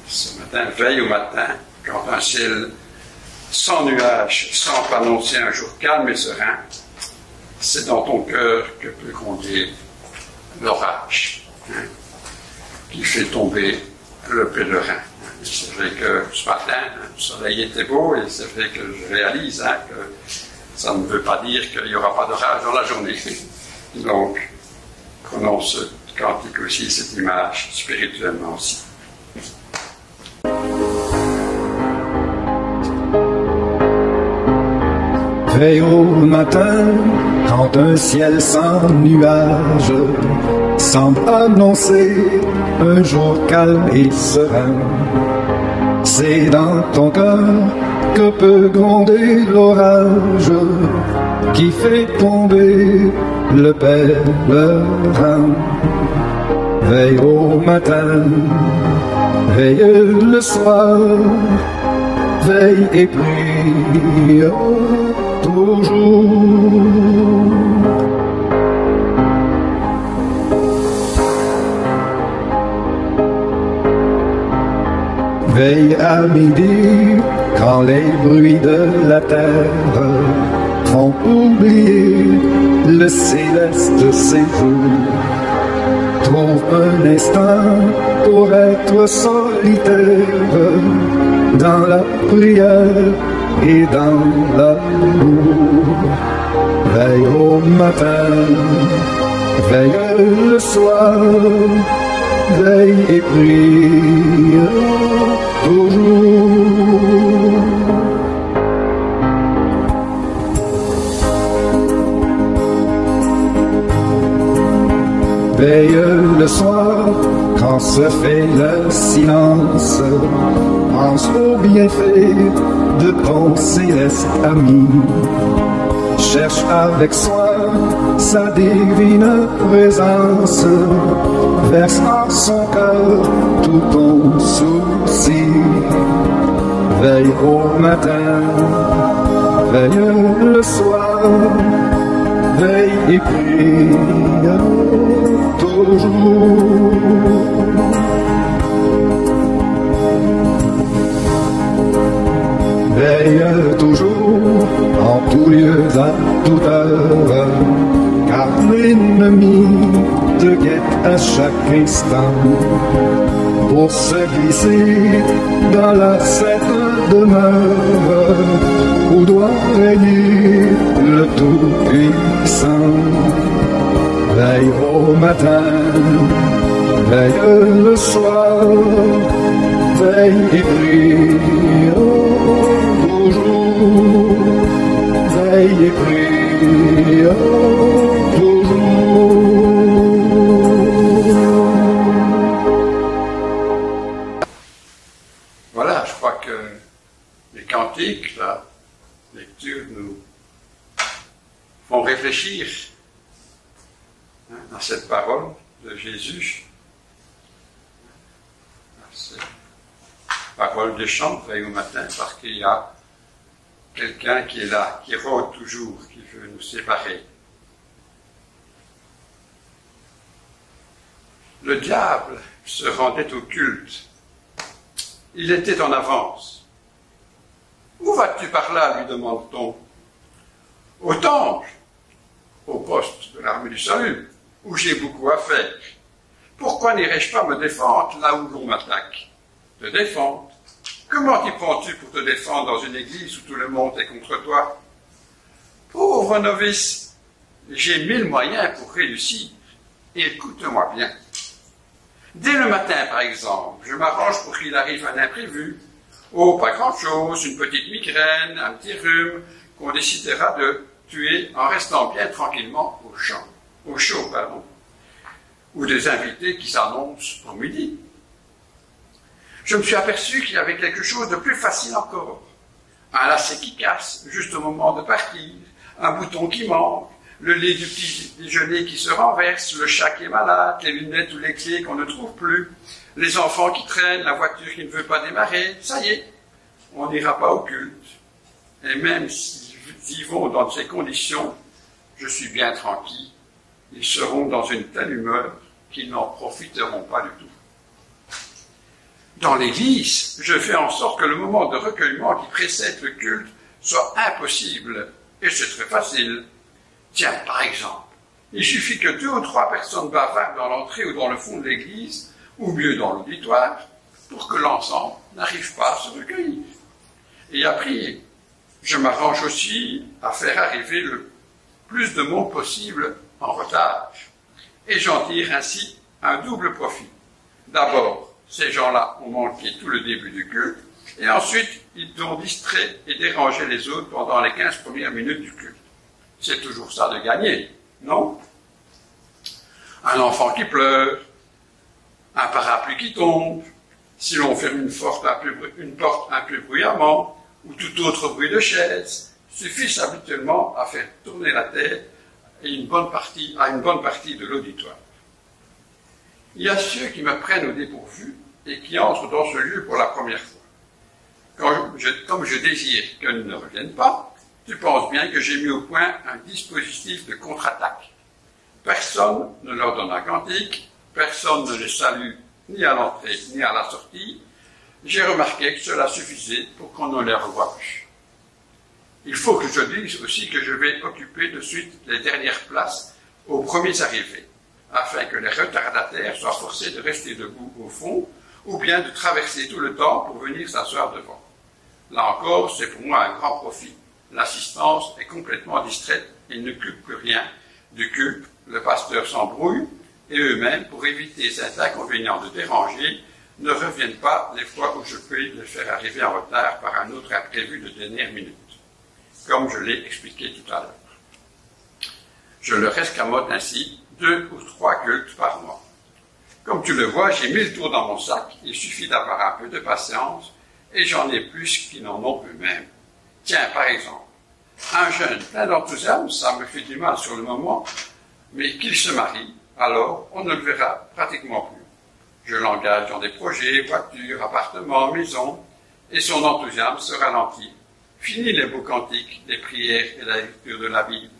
ce matin, veille au matin, quand un ciel sans nuages semble annoncer un jour calme et serein, c'est dans ton cœur que peut gronder l'orage qui fait tomber le pèlerin. C'est vrai que ce matin, le soleil était beau et c'est vrai que je réalise que ça ne veut pas dire qu'il n'y aura pas d'orage dans la journée. Donc, prenons ce cantique aussi, cette image spirituellement aussi. Veille au matin, quand un ciel sans nuages semble annoncer un jour calme et serein, c'est dans ton cœur que peut gronder l'orage qui fait tomber le pèlerin. Veille au matin, veille le soir, veille et prie toujours. Veille à midi, quand les bruits de la terre font oublier le céleste séjour. Trouve un instant pour être solitaire dans la prière et dans l'amour. Veille au matin, veille le soir, veille et prie toujours. Veille le soir, quand se fait le silence, pense au bienfait de ton céleste ami. Cherche avec soin sa divine présence, verse en son cœur tout ton souci. Veille au matin, veille le soir, veille et prie toujours. Veille toujours, en tout lieu, à toute heure, car l'ennemi te guette à chaque instant pour se glisser dans la sainte demeure où doit régner le Tout-Puissant. Veille au matin, veille le soir, veille et prie toujours, veille et prie toujours. Voilà, je crois que les cantiques, la lecture nous font réfléchir à cette parole de Jésus. Cette parole de chant, veille au matin, parce qu'il y a quelqu'un qui est là, qui rôde toujours, qui veut nous séparer. Le diable se rendait au culte. Il était en avance. Où vas-tu par là, lui demande-t-on. Au temple, au poste de l'armée du salut, où j'ai beaucoup à faire. Pourquoi n'irais-je pas me défendre là où l'on m'attaque? Te défendre? Comment t'y prends-tu pour te défendre dans une église où tout le monde est contre toi? Pauvre novice, j'ai 1000 moyens pour réussir. Et écoute-moi bien. Dès le matin, par exemple, je m'arrange pour qu'il arrive un imprévu. Oh, pas grand-chose, une petite migraine, un petit rhume, qu'on décidera de tuer en restant bien tranquillement au chaud, ou des invités qui s'annoncent pour midi. Je me suis aperçu qu'il y avait quelque chose de plus facile encore. Un lacet qui casse juste au moment de partir, un bouton qui manque, le lait du petit déjeuner qui se renverse, le chat qui est malade, les lunettes ou les clés qu'on ne trouve plus, les enfants qui traînent, la voiture qui ne veut pas démarrer. Ça y est, on n'ira pas au culte. Et même s'ils y vont dans ces conditions, je suis bien tranquille. Ils seront dans une telle humeur qu'ils n'en profiteront pas du tout. Dans l'Église, je fais en sorte que le moment de recueillement qui précède le culte soit impossible. Et c'est très facile. Tiens, par exemple, il suffit que 2 ou 3 personnes bavardent dans l'entrée ou dans le fond de l'église, ou mieux dans l'auditoire, pour que l'ensemble n'arrive pas à se recueillir et à prier. Je m'arrange aussi à faire arriver le plus de monde possible en retard. Et j'en tire ainsi un double profit. D'abord, ces gens-là ont manqué tout le début du culte, et ensuite, ils ont distrait et dérangé les autres pendant les 15 premières minutes du culte. C'est toujours ça de gagner, non? Un enfant qui pleure, un parapluie qui tombe, si l'on ferme une porte un peu bruyamment, ou tout autre bruit de chaise, suffisent habituellement à faire tourner la tête à une bonne partie de l'auditoire. Il y a ceux qui me prennent au dépourvu et qui entrent dans ce lieu pour la première fois. Comme je désire qu'ils ne reviennent pas, tu penses bien que j'ai mis au point un dispositif de contre-attaque. Personne ne leur donne un cantique, personne ne les salue ni à l'entrée ni à la sortie. J'ai remarqué que cela suffisait pour qu'on ne les revoie plus. Il faut que je dise aussi que je vais occuper de suite les dernières places aux premiers arrivés, afin que les retardataires soient forcés de rester debout au fond, ou bien de traverser tout le temps pour venir s'asseoir devant. Là encore, c'est pour moi un grand profit. L'assistance est complètement distraite, ils ne n'occupent plus rien du culte, le pasteur s'embrouille, et eux-mêmes, pour éviter cet inconvénient de déranger, ne reviennent pas les fois où je peux les faire arriver en retard par un autre imprévu de dernière minute, comme je l'ai expliqué tout à l'heure. Je leur escamote ainsi 2 ou 3 cultes par mois. Comme tu le vois, j'ai 1000 tours dans mon sac, il suffit d'avoir un peu de patience, et j'en ai plus qui n'en ont eux-mêmes. Tiens, par exemple, un jeune plein d'enthousiasme, ça me fait du mal sur le moment, mais qu'il se marie, alors on ne le verra pratiquement plus. Je l'engage dans des projets, voitures, appartements, maisons, et son enthousiasme se ralentit. Fini les beaux cantiques, les prières et la lecture de la Bible.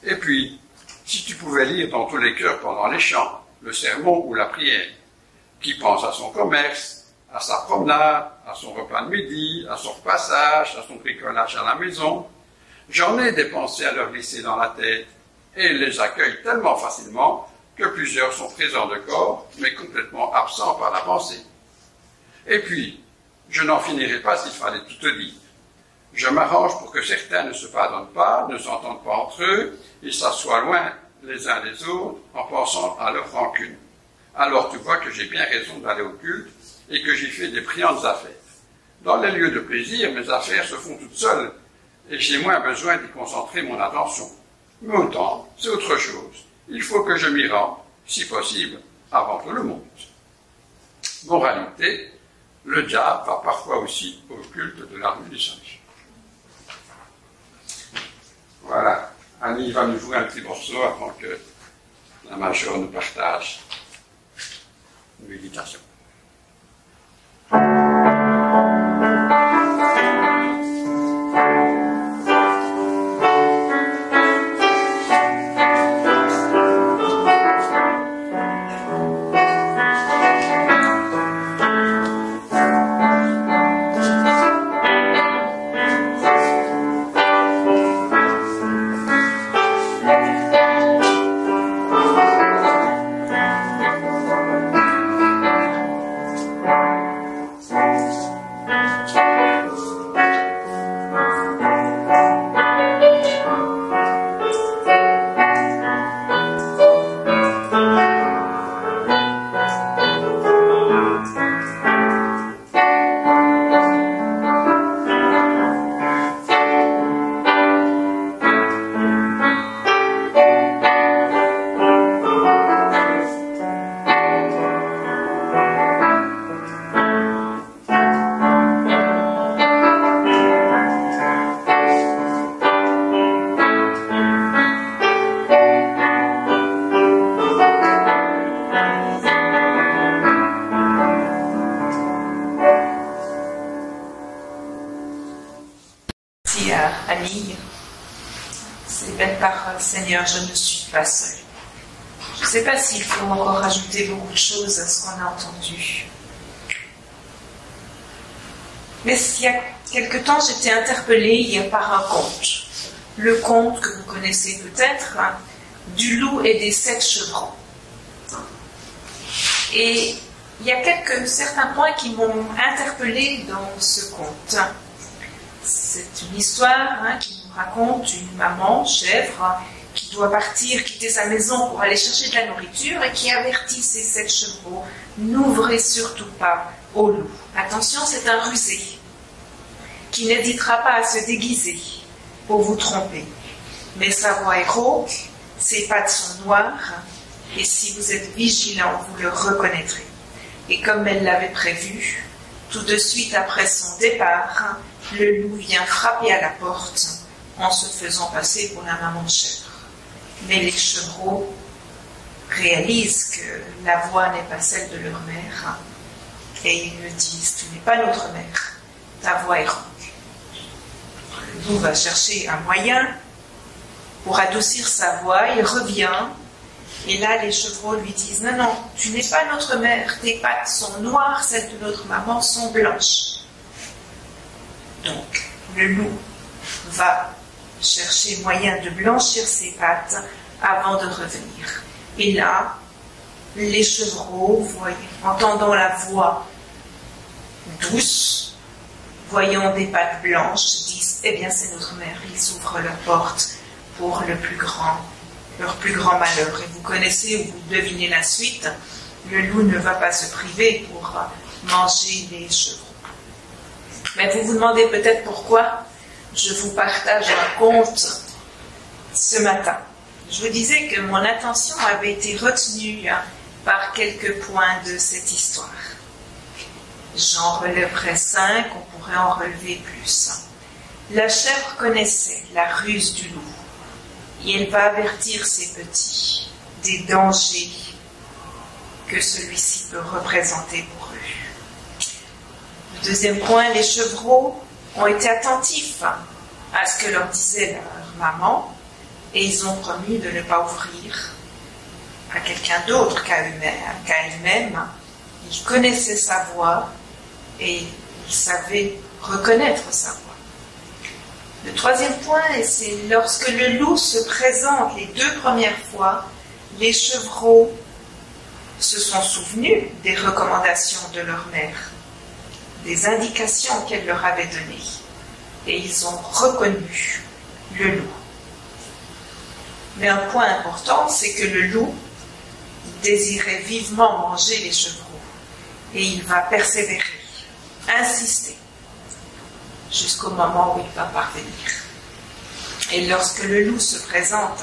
Et puis, si tu pouvais lire dans tous les cœurs pendant les chants, le sermon ou la prière, qui pense à son commerce, à sa promenade, à son repas de midi, à son repassage, à son bricolage à la maison, j'en ai des pensées à leur glisser dans la tête, et ils les accueillent tellement facilement que plusieurs sont présents de corps, mais complètement absents par la pensée. Et puis, je n'en finirai pas s'il fallait tout te dire. Je m'arrange pour que certains ne se pardonnent pas, ne s'entendent pas entre eux, et s'assoient loin les uns des autres en pensant à leur rancune. Alors tu vois que j'ai bien raison d'aller au culte et que j'y fais des brillantes affaires. Dans les lieux de plaisir, mes affaires se font toutes seules et j'ai moins besoin d'y concentrer mon attention. Mais autant, c'est autre chose. Il faut que je m'y rende, si possible, avant tout le monde. Moralité, le diable va parfois aussi au culte de l'armée du singe. Voilà. Annie va nous jouer un petit morceau avant que la majeure nous partage une méditation. car Seigneur, je ne suis pas seule. Je ne sais pas s'il faut encore ajouter beaucoup de choses à ce qu'on a entendu. Mais il y a quelque temps, j'étais interpellée par un conte. Le conte que vous connaissez peut-être, du loup et des 7 chevrons. Et il y a certains points qui m'ont interpellée dans ce conte. C'est une histoire qui nous raconte une maman chèvre qui doit partir, quitter sa maison pour aller chercher de la nourriture et qui avertit ses 7 chevreaux, n'ouvrez surtout pas au loup. Attention, c'est un rusé qui n'hésitera pas à se déguiser pour vous tromper. Mais sa voix est rauque, ses pattes sont noires, et si vous êtes vigilant, vous le reconnaîtrez. Et comme elle l'avait prévu, tout de suite après son départ, le loup vient frapper à la porte en se faisant passer pour la maman chèvre. Mais les chevreaux réalisent que la voix n'est pas celle de leur mère, et ils me disent, tu n'es pas notre mère, ta voix est rauque. Le loup va chercher un moyen pour adoucir sa voix, il revient, et là les chevreaux lui disent, non, non, tu n'es pas notre mère, tes pattes sont noires, celles de notre maman sont blanches. Donc, le loup va chercher moyen de blanchir ses pattes avant de revenir. Et là, les chevreaux, entendant la voix douce, voyant des pattes blanches, disent, eh bien c'est notre mère. Ils ouvrent leur porte pour leur plus grand malheur. Et vous connaissez ou vous devinez la suite, le loup ne va pas se priver pour manger les chevreaux. Mais vous vous demandez peut-être pourquoi je vous partage un conte ce matin. Je vous disais que mon attention avait été retenue par quelques points de cette histoire. J'en relèverai 5, on pourrait en relever plus. La chèvre connaissait la ruse du loup et elle va avertir ses petits des dangers que celui-ci peut représenter pour eux. Le deuxième point, les chevreaux ont été attentifs à ce que leur disait leur maman et ils ont promis de ne pas ouvrir à quelqu'un d'autre qu'à eux-mêmes. Ils connaissaient sa voix et ils savaient reconnaître sa voix. Le troisième point, c'est lorsque le loup se présente les 2 premières fois, les chevreaux se sont souvenus des recommandations de leur mère, des indications qu'elle leur avait données, et ils ont reconnu le loup. Mais un point important, c'est que le loup désirait vivement manger les chevreaux, et il va persévérer, insister, jusqu'au moment où il va parvenir. Et lorsque le loup se présente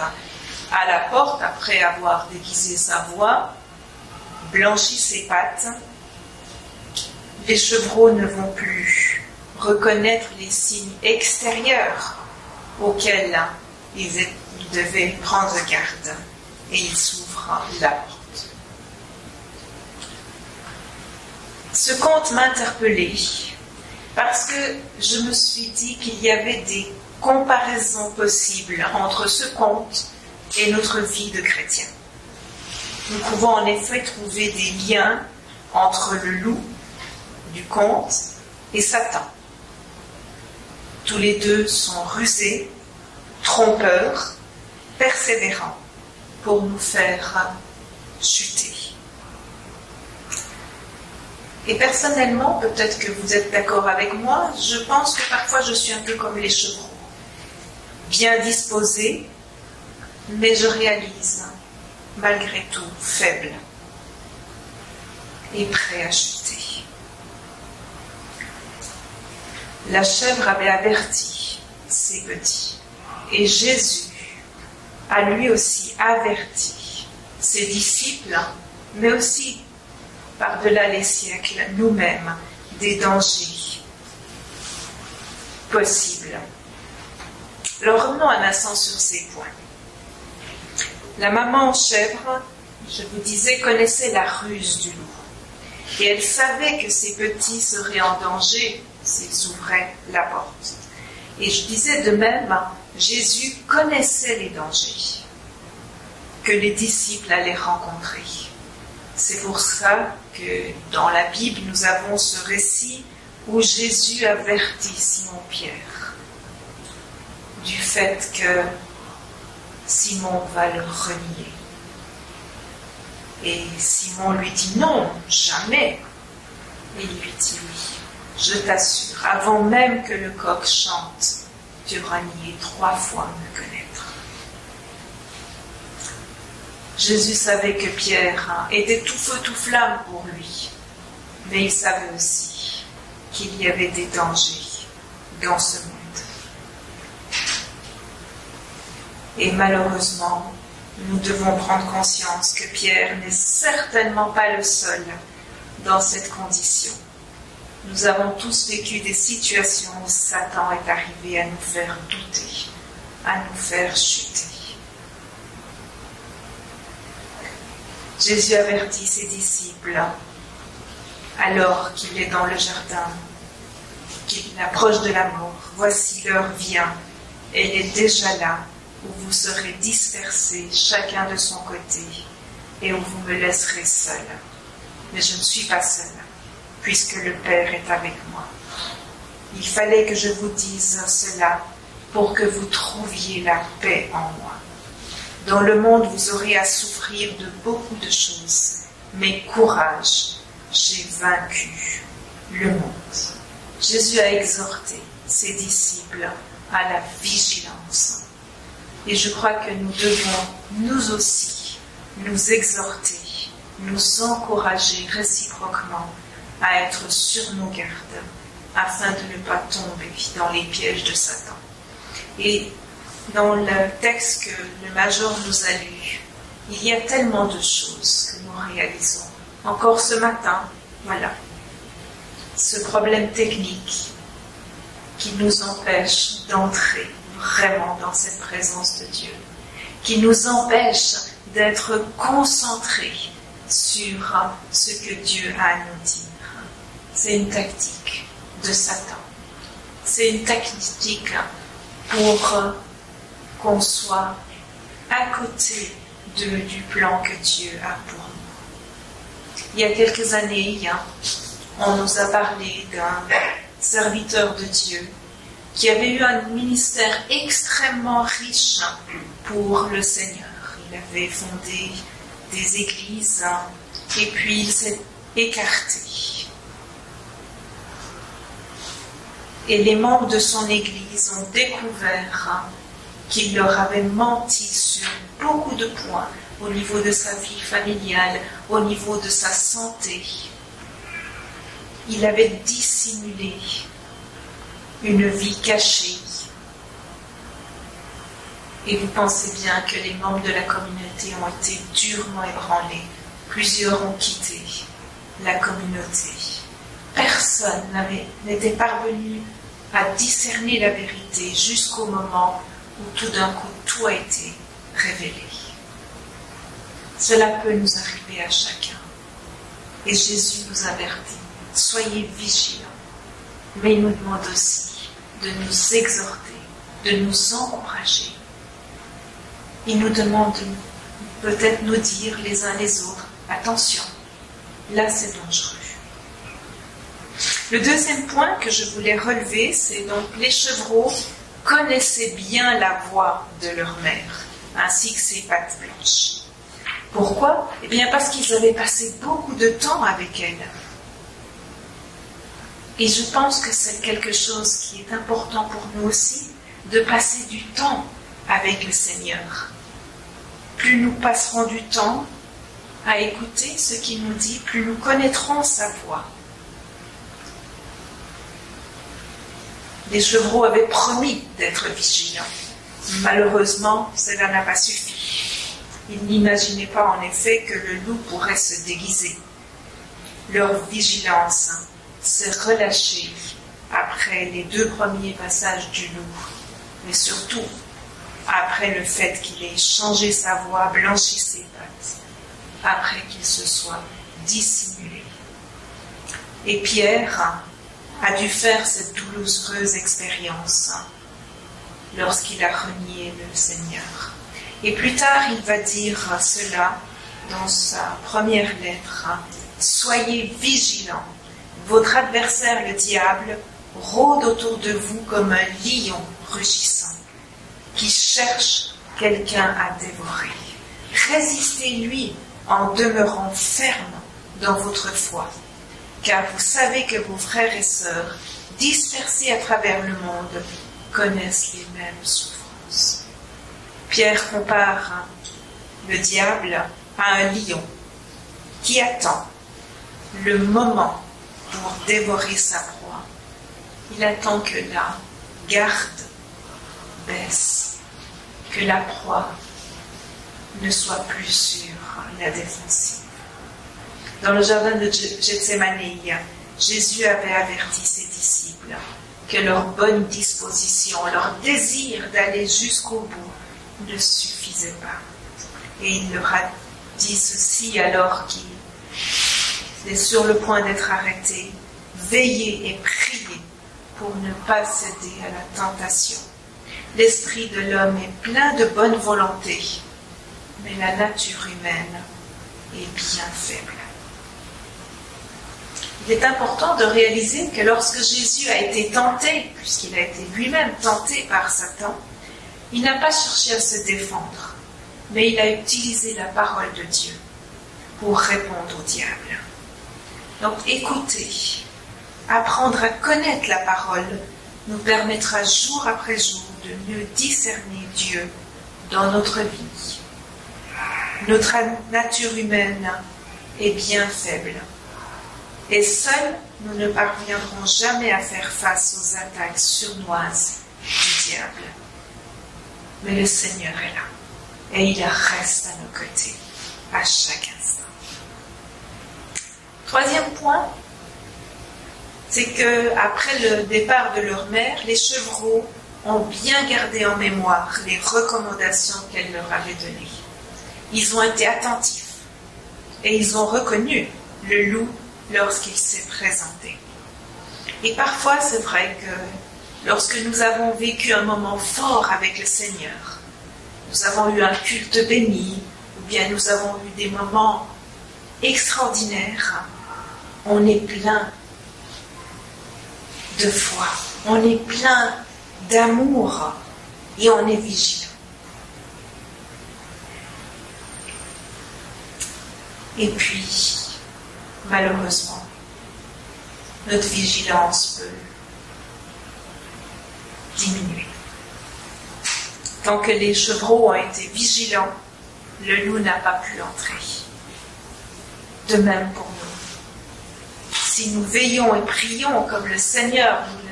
à la porte, après avoir déguisé sa voix, blanchi ses pattes, les chevreaux ne vont plus reconnaître les signes extérieurs auxquels ils devaient prendre garde, et ils s'ouvrent la porte. Ce conte m'a interpellée parce que je me suis dit qu'il y avait des comparaisons possibles entre ce conte et notre vie de chrétien. Nous pouvons en effet trouver des liens entre le loup du conte et Satan. Tous les deux sont rusés, trompeurs, persévérants pour nous faire chuter. Et personnellement, peut-être que vous êtes d'accord avec moi, je pense que parfois je suis un peu comme les chevreaux, bien disposés, mais je réalise, malgré tout, faible et prêt à chuter. La chèvre avait averti ses petits, et Jésus a lui aussi averti ses disciples, mais aussi par-delà les siècles, nous-mêmes, des dangers possibles. Alors revenons un instant sur ces points. La maman chèvre, je vous disais, connaissait la ruse du loup. Et elle savait que ses petits seraient en danger s'ils ouvraient la porte. Et je disais de même, Jésus connaissait les dangers que les disciples allaient rencontrer. C'est pour ça que dans la Bible, nous avons ce récit où Jésus avertit Simon-Pierre du fait que Simon va le renier. Et Simon lui dit non, jamais. Et il lui dit oui, je t'assure, avant même que le coq chante, tu auras nié 3 fois me connaître. Jésus savait que Pierre était tout feu, tout flamme pour lui, mais il savait aussi qu'il y avait des dangers dans ce monde. Et malheureusement, nous devons prendre conscience que Pierre n'est certainement pas le seul dans cette condition. Nous avons tous vécu des situations où Satan est arrivé à nous faire douter, à nous faire chuter. Jésus avertit ses disciples alors qu'il est dans le jardin, qu'il approche de la mort. Voici l'heure vient, elle est déjà là, où vous serez dispersés chacun de son côté et où vous me laisserez seul. Mais je ne suis pas seul, puisque le Père est avec moi. Il fallait que je vous dise cela pour que vous trouviez la paix en moi. Dans le monde, vous aurez à souffrir de beaucoup de choses, mais courage, j'ai vaincu le monde. Jésus a exhorté ses disciples à la vigilance. Et je crois que nous devons, nous aussi, nous exhorter, nous encourager réciproquement à être sur nos gardes, afin de ne pas tomber dans les pièges de Satan. Et dans le texte que le major nous a lu, il y a tellement de choses que nous réalisons. Encore ce matin, voilà, ce problème technique qui nous empêche d'entrer vraiment dans cette présence de Dieu, qui nous empêche d'être concentrés sur ce que Dieu a à nous dire. C'est une tactique de Satan. C'est une tactique pour qu'on soit à côté du plan que Dieu a pour nous. Il y a quelques années, on nous a parlé d'un serviteur de Dieu qui avait eu un ministère extrêmement riche pour le Seigneur. Il avait fondé des églises et puis il s'est écarté. Et les membres de son église ont découvert qu'il leur avait menti sur beaucoup de points au niveau de sa vie familiale, au niveau de sa santé. Il avait dissimulé une vie cachée. Et vous pensez bien que les membres de la communauté ont été durement ébranlés. Plusieurs ont quitté la communauté. Personne n'était parvenu à discerner la vérité jusqu'au moment où tout d'un coup tout a été révélé. Cela peut nous arriver à chacun. Et Jésus nous avertit, soyez vigilants. Mais il nous demande aussi de nous exhorter, de nous encourager. Il nous demande de peut-être nous dire les uns les autres, attention, là c'est dangereux. Le deuxième point que je voulais relever, c'est donc les chevreaux connaissaient bien la voix de leur mère, ainsi que ses pattes blanches. Pourquoi ? Eh bien parce qu'ils avaient passé beaucoup de temps avec elle. Et je pense que c'est quelque chose qui est important pour nous aussi, de passer du temps avec le Seigneur. Plus nous passerons du temps à écouter ce qu'il nous dit, plus nous connaîtrons sa voix. Les chevreaux avaient promis d'être vigilants. Malheureusement, cela n'a pas suffi. Ils n'imaginaient pas en effet que le loup pourrait se déguiser. Leur vigilance s'est relâchée après les 2 premiers passages du loup, mais surtout après le fait qu'il ait changé sa voix, blanchi ses pattes, après qu'il se soit dissimulé. Et Pierre a dû faire cette douloureuse expérience lorsqu'il a renié le Seigneur. Et plus tard, il va dire cela dans sa première lettre. Soyez vigilants. Votre adversaire, le diable, rôde autour de vous comme un lion rugissant, qui cherche quelqu'un à dévorer. Résistez-lui en demeurant ferme dans votre foi, car vous savez que vos frères et sœurs, dispersés à travers le monde, connaissent les mêmes souffrances. Pierre compare le diable à un lion qui attend le moment pour dévorer sa proie. Il attend que la garde baisse, que la proie ne soit plus sur la défensive. Dans le jardin de Gethsémane, Jésus avait averti ses disciples que leur bonne disposition, leur désir d'aller jusqu'au bout ne suffisait pas. Et il leur a dit ceci alors qu'il est sur le point d'être arrêté: veillez et priez pour ne pas céder à la tentation. L'esprit de l'homme est plein de bonne volonté, mais la nature humaine est bien faible. Il est important de réaliser que lorsque Jésus a été tenté, puisqu'il a été lui-même tenté par Satan, il n'a pas cherché à se défendre, mais il a utilisé la parole de Dieu pour répondre au diable. Donc écouter, apprendre à connaître la parole nous permettra jour après jour de mieux discerner Dieu dans notre vie. Notre nature humaine est bien faible. Et seuls, nous ne parviendrons jamais à faire face aux attaques sournoises du diable. Mais le Seigneur est là. Et il reste à nos côtés, à chaque instant. Troisième point, c'est que après le départ de leur mère, les chevreaux ont bien gardé en mémoire les recommandations qu'elle leur avait données. Ils ont été attentifs et ils ont reconnu le loup lorsqu'il s'est présenté. Et parfois, c'est vrai que lorsque nous avons vécu un moment fort avec le Seigneur, nous avons eu un culte béni, ou bien nous avons eu des moments extraordinaires, on est plein de foi, on est plein d'amour et on est vigilant. Et puis, malheureusement, notre vigilance peut diminuer. Tant que les chevreaux ont été vigilants, le loup n'a pas pu entrer. De même pour nous. Si nous veillons et prions comme le Seigneur nous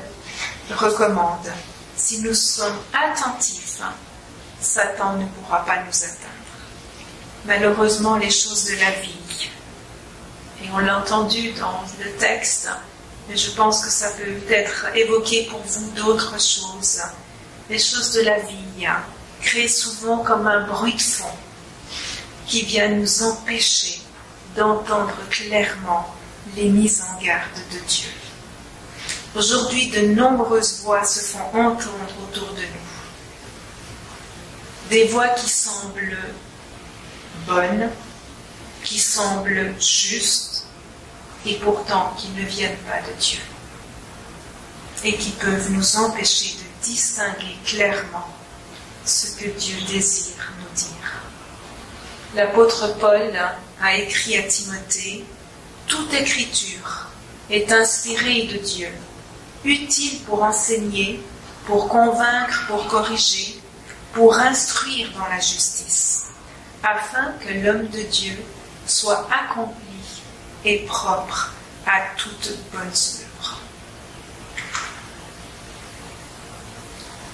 le recommande, si nous sommes attentifs, Satan ne pourra pas nous atteindre. Malheureusement, les choses de la vie, et on l'a entendu dans le texte, mais je pense que ça peut être évoqué pour vous d'autres choses. Les choses de la vie créent souvent comme un bruit de fond qui vient nous empêcher d'entendre clairement les mises en garde de Dieu. Aujourd'hui, de nombreuses voix se font entendre autour de nous. Des voix qui semblent bonnes, qui semblent justes, et pourtant qui ne viennent pas de Dieu, et qui peuvent nous empêcher de distinguer clairement ce que Dieu désire nous dire. L'apôtre Paul a écrit à Timothée: toute écriture est inspirée de Dieu, utile pour enseigner, pour convaincre, pour corriger, pour instruire dans la justice, afin que l'homme de Dieu soit accompli et propre à toute bonne œuvre.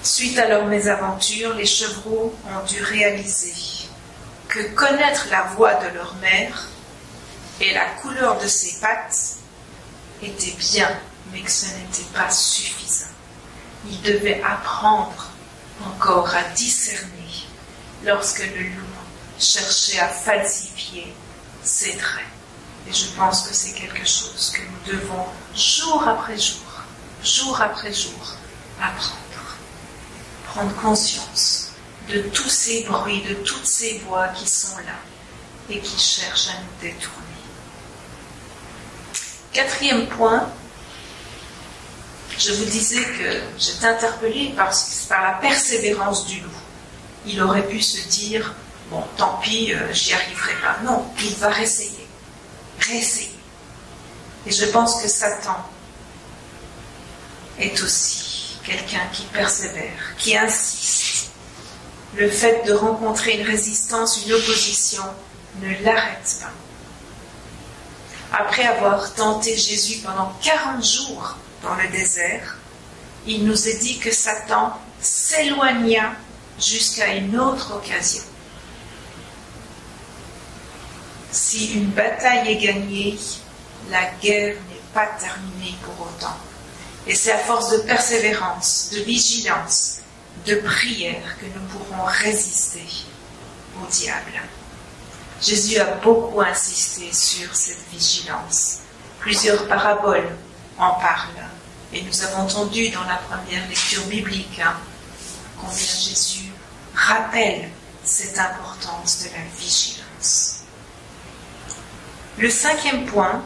Suite à leur mésaventure, les chevreaux ont dû réaliser que connaître la voix de leur mère et la couleur de ses pattes était bien, mais que ce n'était pas suffisant. Ils devaient apprendre encore à discerner lorsque le loup cherchait à falsifier ses traits. Et je pense que c'est quelque chose que nous devons jour après jour, apprendre. prendre conscience de tous ces bruits, de toutes ces voix qui sont là et qui cherchent à nous détourner. Quatrième point, je vous disais que j'étais interpellée par la persévérance du loup. Il aurait pu se dire, bon, tant pis, j'y arriverai pas. Non, il va réessayer. Et je pense que Satan est aussi quelqu'un qui persévère, qui insiste. Le fait de rencontrer une résistance, une opposition, ne l'arrête pas. Après avoir tenté Jésus pendant 40 jours dans le désert, il nous est dit que Satan s'éloigna jusqu'à une autre occasion. Si une bataille est gagnée, la guerre n'est pas terminée pour autant. Et c'est à force de persévérance, de vigilance, de prière que nous pourrons résister au diable. Jésus a beaucoup insisté sur cette vigilance. Plusieurs paraboles en parlent. Et nous avons entendu dans la première lecture biblique combien Jésus rappelle cette importance de la vigilance. Le cinquième point,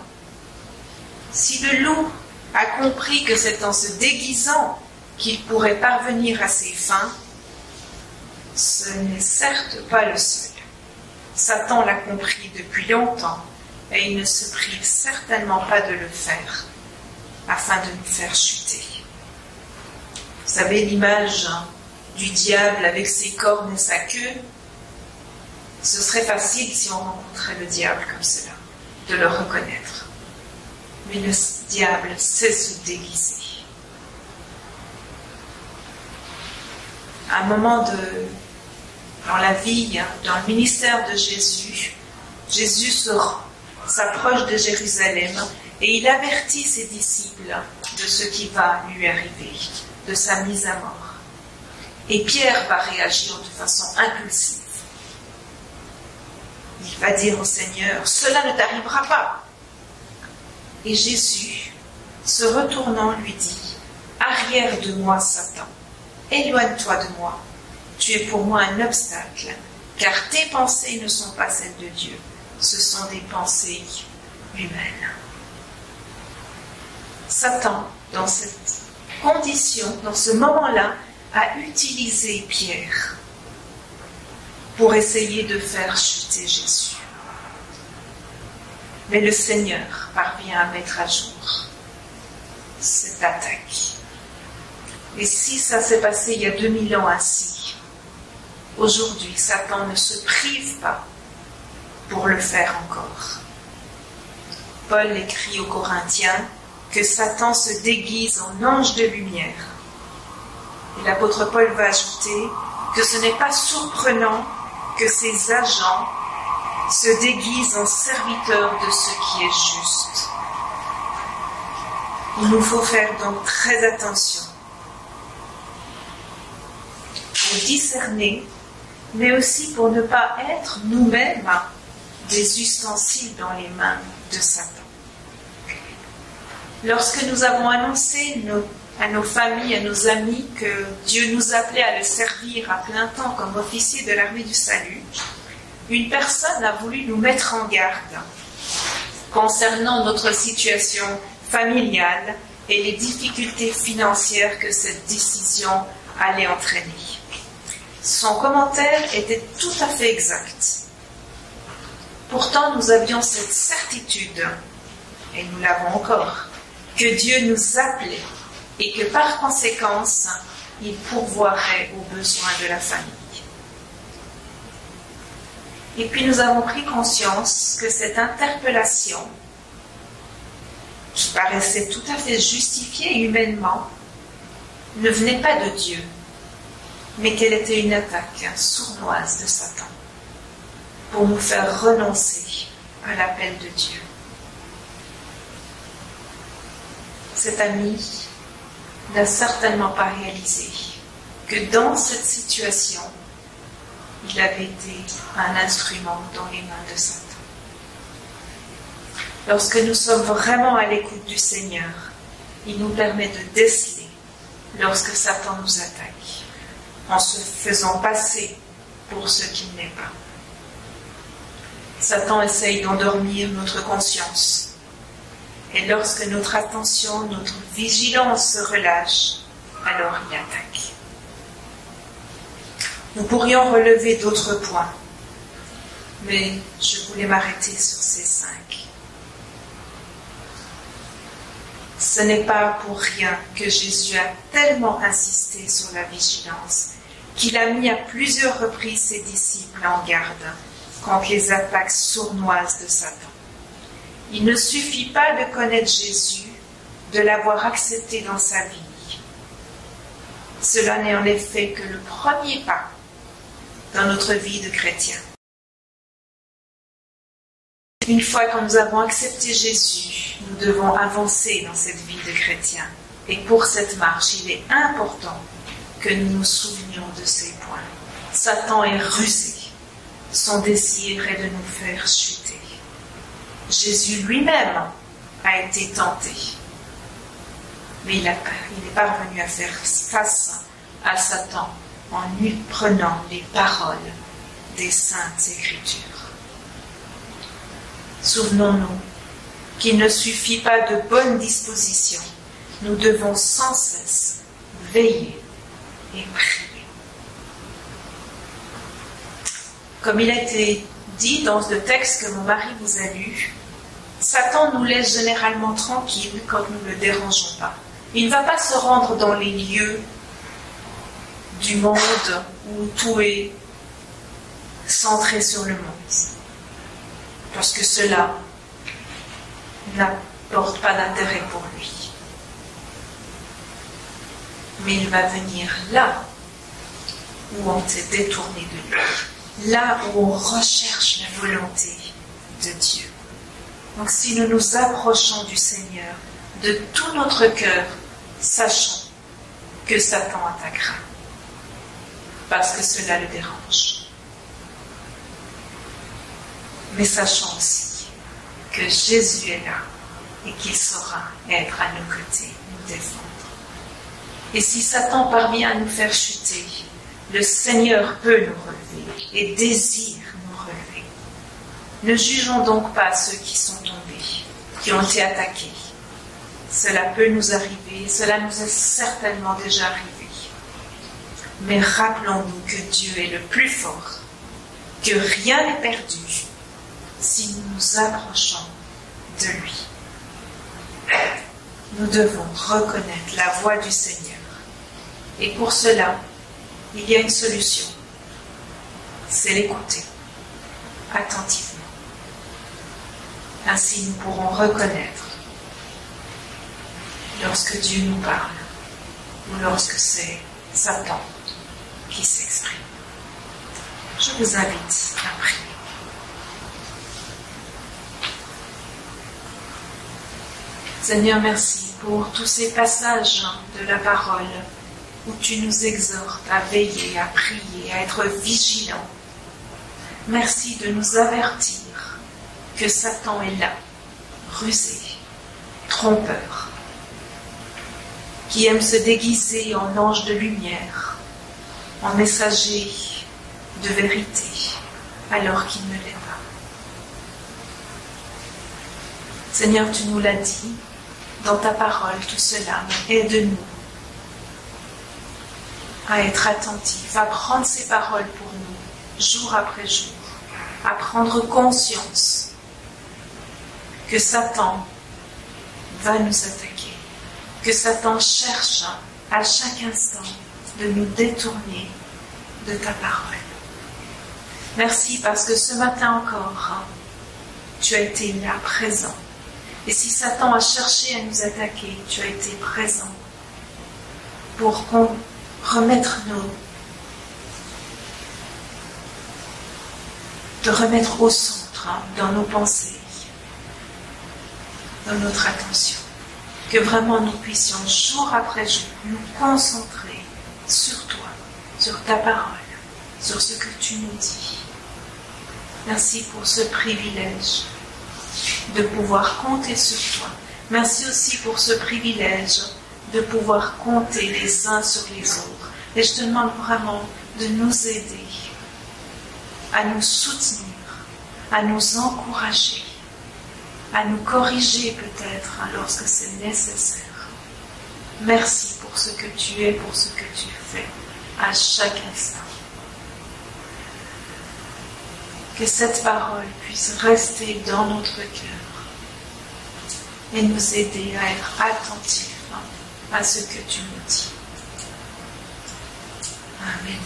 si le loup a compris que c'est en se déguisant qu'il pourrait parvenir à ses fins, ce n'est certes pas le seul. Satan l'a compris depuis longtemps et il ne se prive certainement pas de le faire afin de nous faire chuter. Vous savez l'image du diable avec ses cornes et sa queue? Ce serait facile si on rencontrait le diable comme cela, de le reconnaître. Mais le diable sait se déguiser. À un moment dans la vie, dans le ministère de Jésus, Jésus s'approche de Jérusalem et il avertit ses disciples de ce qui va lui arriver, de sa mise à mort. Et Pierre va réagir de façon impulsive. Il va dire au Seigneur, « Cela ne t'arrivera pas !» Et Jésus, se retournant, lui dit, « Arrière de moi, Satan, éloigne-toi de moi. Tu es pour moi un obstacle, car tes pensées ne sont pas celles de Dieu, ce sont des pensées humaines. » Satan, dans cette condition, dans ce moment-là, a utilisé Pierre pour essayer de faire chuter Jésus. Mais le Seigneur parvient à mettre à jour cette attaque. Et si ça s'est passé il y a 2000 ans ainsi, aujourd'hui, Satan ne se prive pas pour le faire encore. Paul écrit aux Corinthiens que Satan se déguise en ange de lumière. Et l'apôtre Paul va ajouter que ce n'est pas surprenant que ses agents se déguisent en serviteurs de ce qui est juste. Il nous faut faire donc très attention pour discerner, mais aussi pour ne pas être nous-mêmes des ustensiles dans les mains de Satan. Lorsque nous avons annoncé à nos familles, à nos amis que Dieu nous appelait à le servir à plein temps comme officier de l'armée du salut, une personne a voulu nous mettre en garde concernant notre situation familiale et les difficultés financières que cette décision allait entraîner. Son commentaire était tout à fait exact. Pourtant, nous avions cette certitude, et nous l'avons encore, que Dieu nous appelait et que par conséquence, il pourvoirait aux besoins de la famille. Et puis nous avons pris conscience que cette interpellation, qui paraissait tout à fait justifiée humainement, ne venait pas de Dieu, mais qu'elle était une attaque sournoise de Satan pour nous faire renoncer à l'appel de Dieu. Cet ami n'a certainement pas réalisé que dans cette situation, il avait été un instrument dans les mains de Satan. Lorsque nous sommes vraiment à l'écoute du Seigneur, il nous permet de déceler lorsque Satan nous attaque. en se faisant passer pour ce qu'il n'est pas. Satan essaye d'endormir notre conscience. Et lorsque notre attention, notre vigilance se relâche, alors il attaque. Nous pourrions relever d'autres points, mais je voulais m'arrêter sur ces 5. Ce n'est pas pour rien que Jésus a tellement insisté sur la vigilance qu'il a mis à plusieurs reprises ses disciples en garde contre les attaques sournoises de Satan. Il ne suffit pas de connaître Jésus, de l'avoir accepté dans sa vie. Cela n'est en effet que le premier pas dans notre vie de chrétien. Une fois que nous avons accepté Jésus, nous devons avancer dans cette vie de chrétien. Et pour cette marche, il est important que nous nous souvenions de ces points. Satan est rusé. Son désir est de nous faire chuter. Jésus lui-même a été tenté. Mais il est parvenu à faire face à Satan en lui prenant les paroles des Saintes Écritures. Souvenons-nous qu'il ne suffit pas de bonnes dispositions. Nous devons sans cesse veiller et prier. Comme il a été dit dans le texte que mon mari vous a lu, Satan nous laisse généralement tranquilles quand nous ne le dérangeons pas. Il ne va pas se rendre dans les lieux du monde où tout est centré sur le monde. Parce que cela n'apporte pas d'intérêt pour lui. Mais il va venir là où on s'est détourné de lui, là où on recherche la volonté de Dieu. Donc si nous nous approchons du Seigneur de tout notre cœur, sachons que Satan attaquera, parce que cela le dérange. Mais sachons aussi que Jésus est là et qu'il saura être à nos côtés, nous défendre. Et si Satan parvient à nous faire chuter, le Seigneur peut nous relever et désire nous relever. Ne jugeons donc pas ceux qui sont tombés, qui ont été attaqués. Cela peut nous arriver, cela nous est certainement déjà arrivé. Mais rappelons-nous que Dieu est le plus fort, que rien n'est perdu si nous nous approchons de lui. Nous devons reconnaître la voix du Seigneur. Et pour cela, il y a une solution. C'est l'écouter attentivement. Ainsi, nous pourrons reconnaître lorsque Dieu nous parle ou lorsque c'est Satan qui s'exprime. Je vous invite à prier. Seigneur, merci pour tous ces passages de la parole où tu nous exhortes à veiller, à prier, à être vigilants. Merci de nous avertir que Satan est là, rusé, trompeur, qui aime se déguiser en ange de lumière, en messager de vérité, alors qu'il ne l'est pas. Seigneur, tu nous l'as dit dans ta parole, tout cela, mais aide-nous à être attentifs, à prendre ces paroles pour nous, jour après jour, à prendre conscience que Satan va nous attaquer, que Satan cherche à chaque instant de nous détourner de ta parole. Merci parce que ce matin encore, tu as été là, présent. Et si Satan a cherché à nous attaquer, tu as été présent pour te remettre au centre dans nos pensées, dans notre attention. Que vraiment nous puissions, jour après jour, nous concentrer sur toi, sur ta parole, sur ce que tu nous dis. Merci pour ce privilège de pouvoir compter sur toi. Merci aussi pour ce privilège de pouvoir compter les uns sur les autres, Et je te demande vraiment de nous aider, à nous soutenir, à nous encourager, à nous corriger peut-être lorsque c'est nécessaire. Merci pour ce que tu es, pour ce que tu fais à chaque instant. Que cette parole puisse rester dans notre cœur et nous aider à être attentifs à ce que tu nous dis. Amen.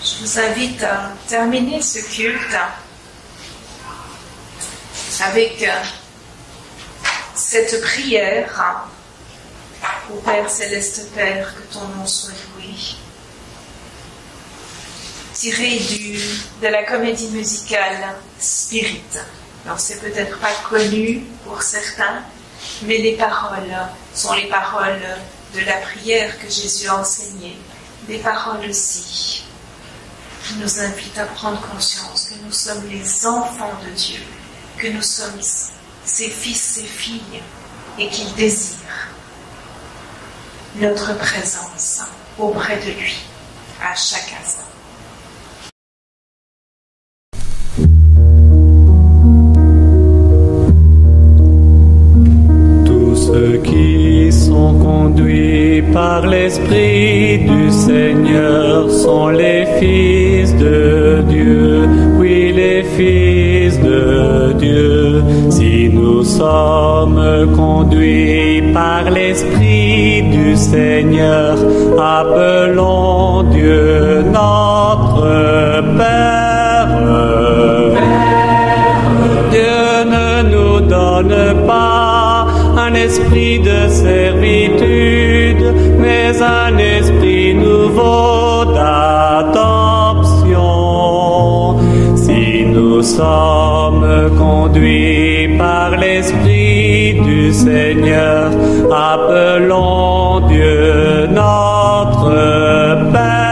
Je vous invite à terminer ce culte avec cette prière. Ô Père céleste Père, que ton nom soit loué. Tiré de la comédie musicale Spirit. Alors c'est peut-être pas connu pour certains, mais les paroles sont les paroles de la prière que Jésus a enseignée. Des paroles aussi qui nous invitent à prendre conscience que nous sommes les enfants de Dieu, que nous sommes ses fils, ses filles, et qu'il désire notre présence auprès de lui à chaque instant. Tous ceux qui sont conduits par l'Esprit du Seigneur sont les fils de Dieu, oui les fils de Dieu. Si nous sommes conduits par l'Esprit du Seigneur, appelons Dieu notre Père. Dieu ne nous donne pas un esprit de servitude, mais un esprit nouveau d'adoption. Si nous sommes conduits par l'Esprit du Seigneur, appelons Dieu notre Père.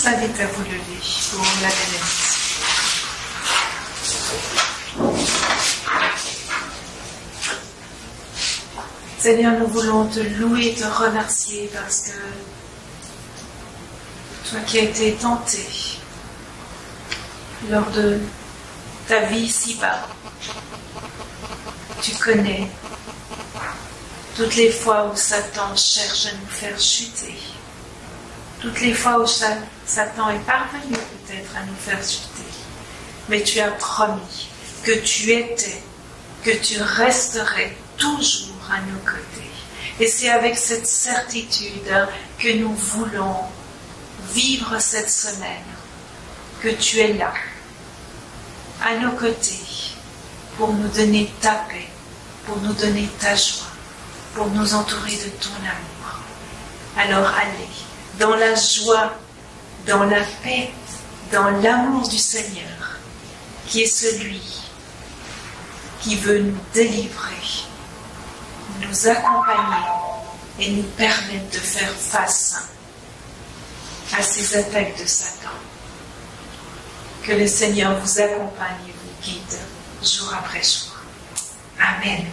invite à vous lever pour la bénédiction. Seigneur, nous voulons te louer, te remercier parce que toi qui as été tenté lors de ta vie ici-bas, Tu connais toutes les fois où Satan cherche à nous faire chuter. Toutes les fois où Satan est parvenu peut-être à nous faire chuter. Mais tu as promis que tu étais, que tu resterais toujours à nos côtés. Et c'est avec cette certitude que nous voulons vivre cette semaine, que tu es là, à nos côtés, pour nous donner ta paix, pour nous donner ta joie, pour nous entourer de ton amour. Alors allez, dans la joie, dans la paix, dans l'amour du Seigneur, qui est celui qui veut nous délivrer, nous accompagner et nous permettre de faire face à ces attaques de Satan. Que le Seigneur vous accompagne et vous guide jour après jour. Amen.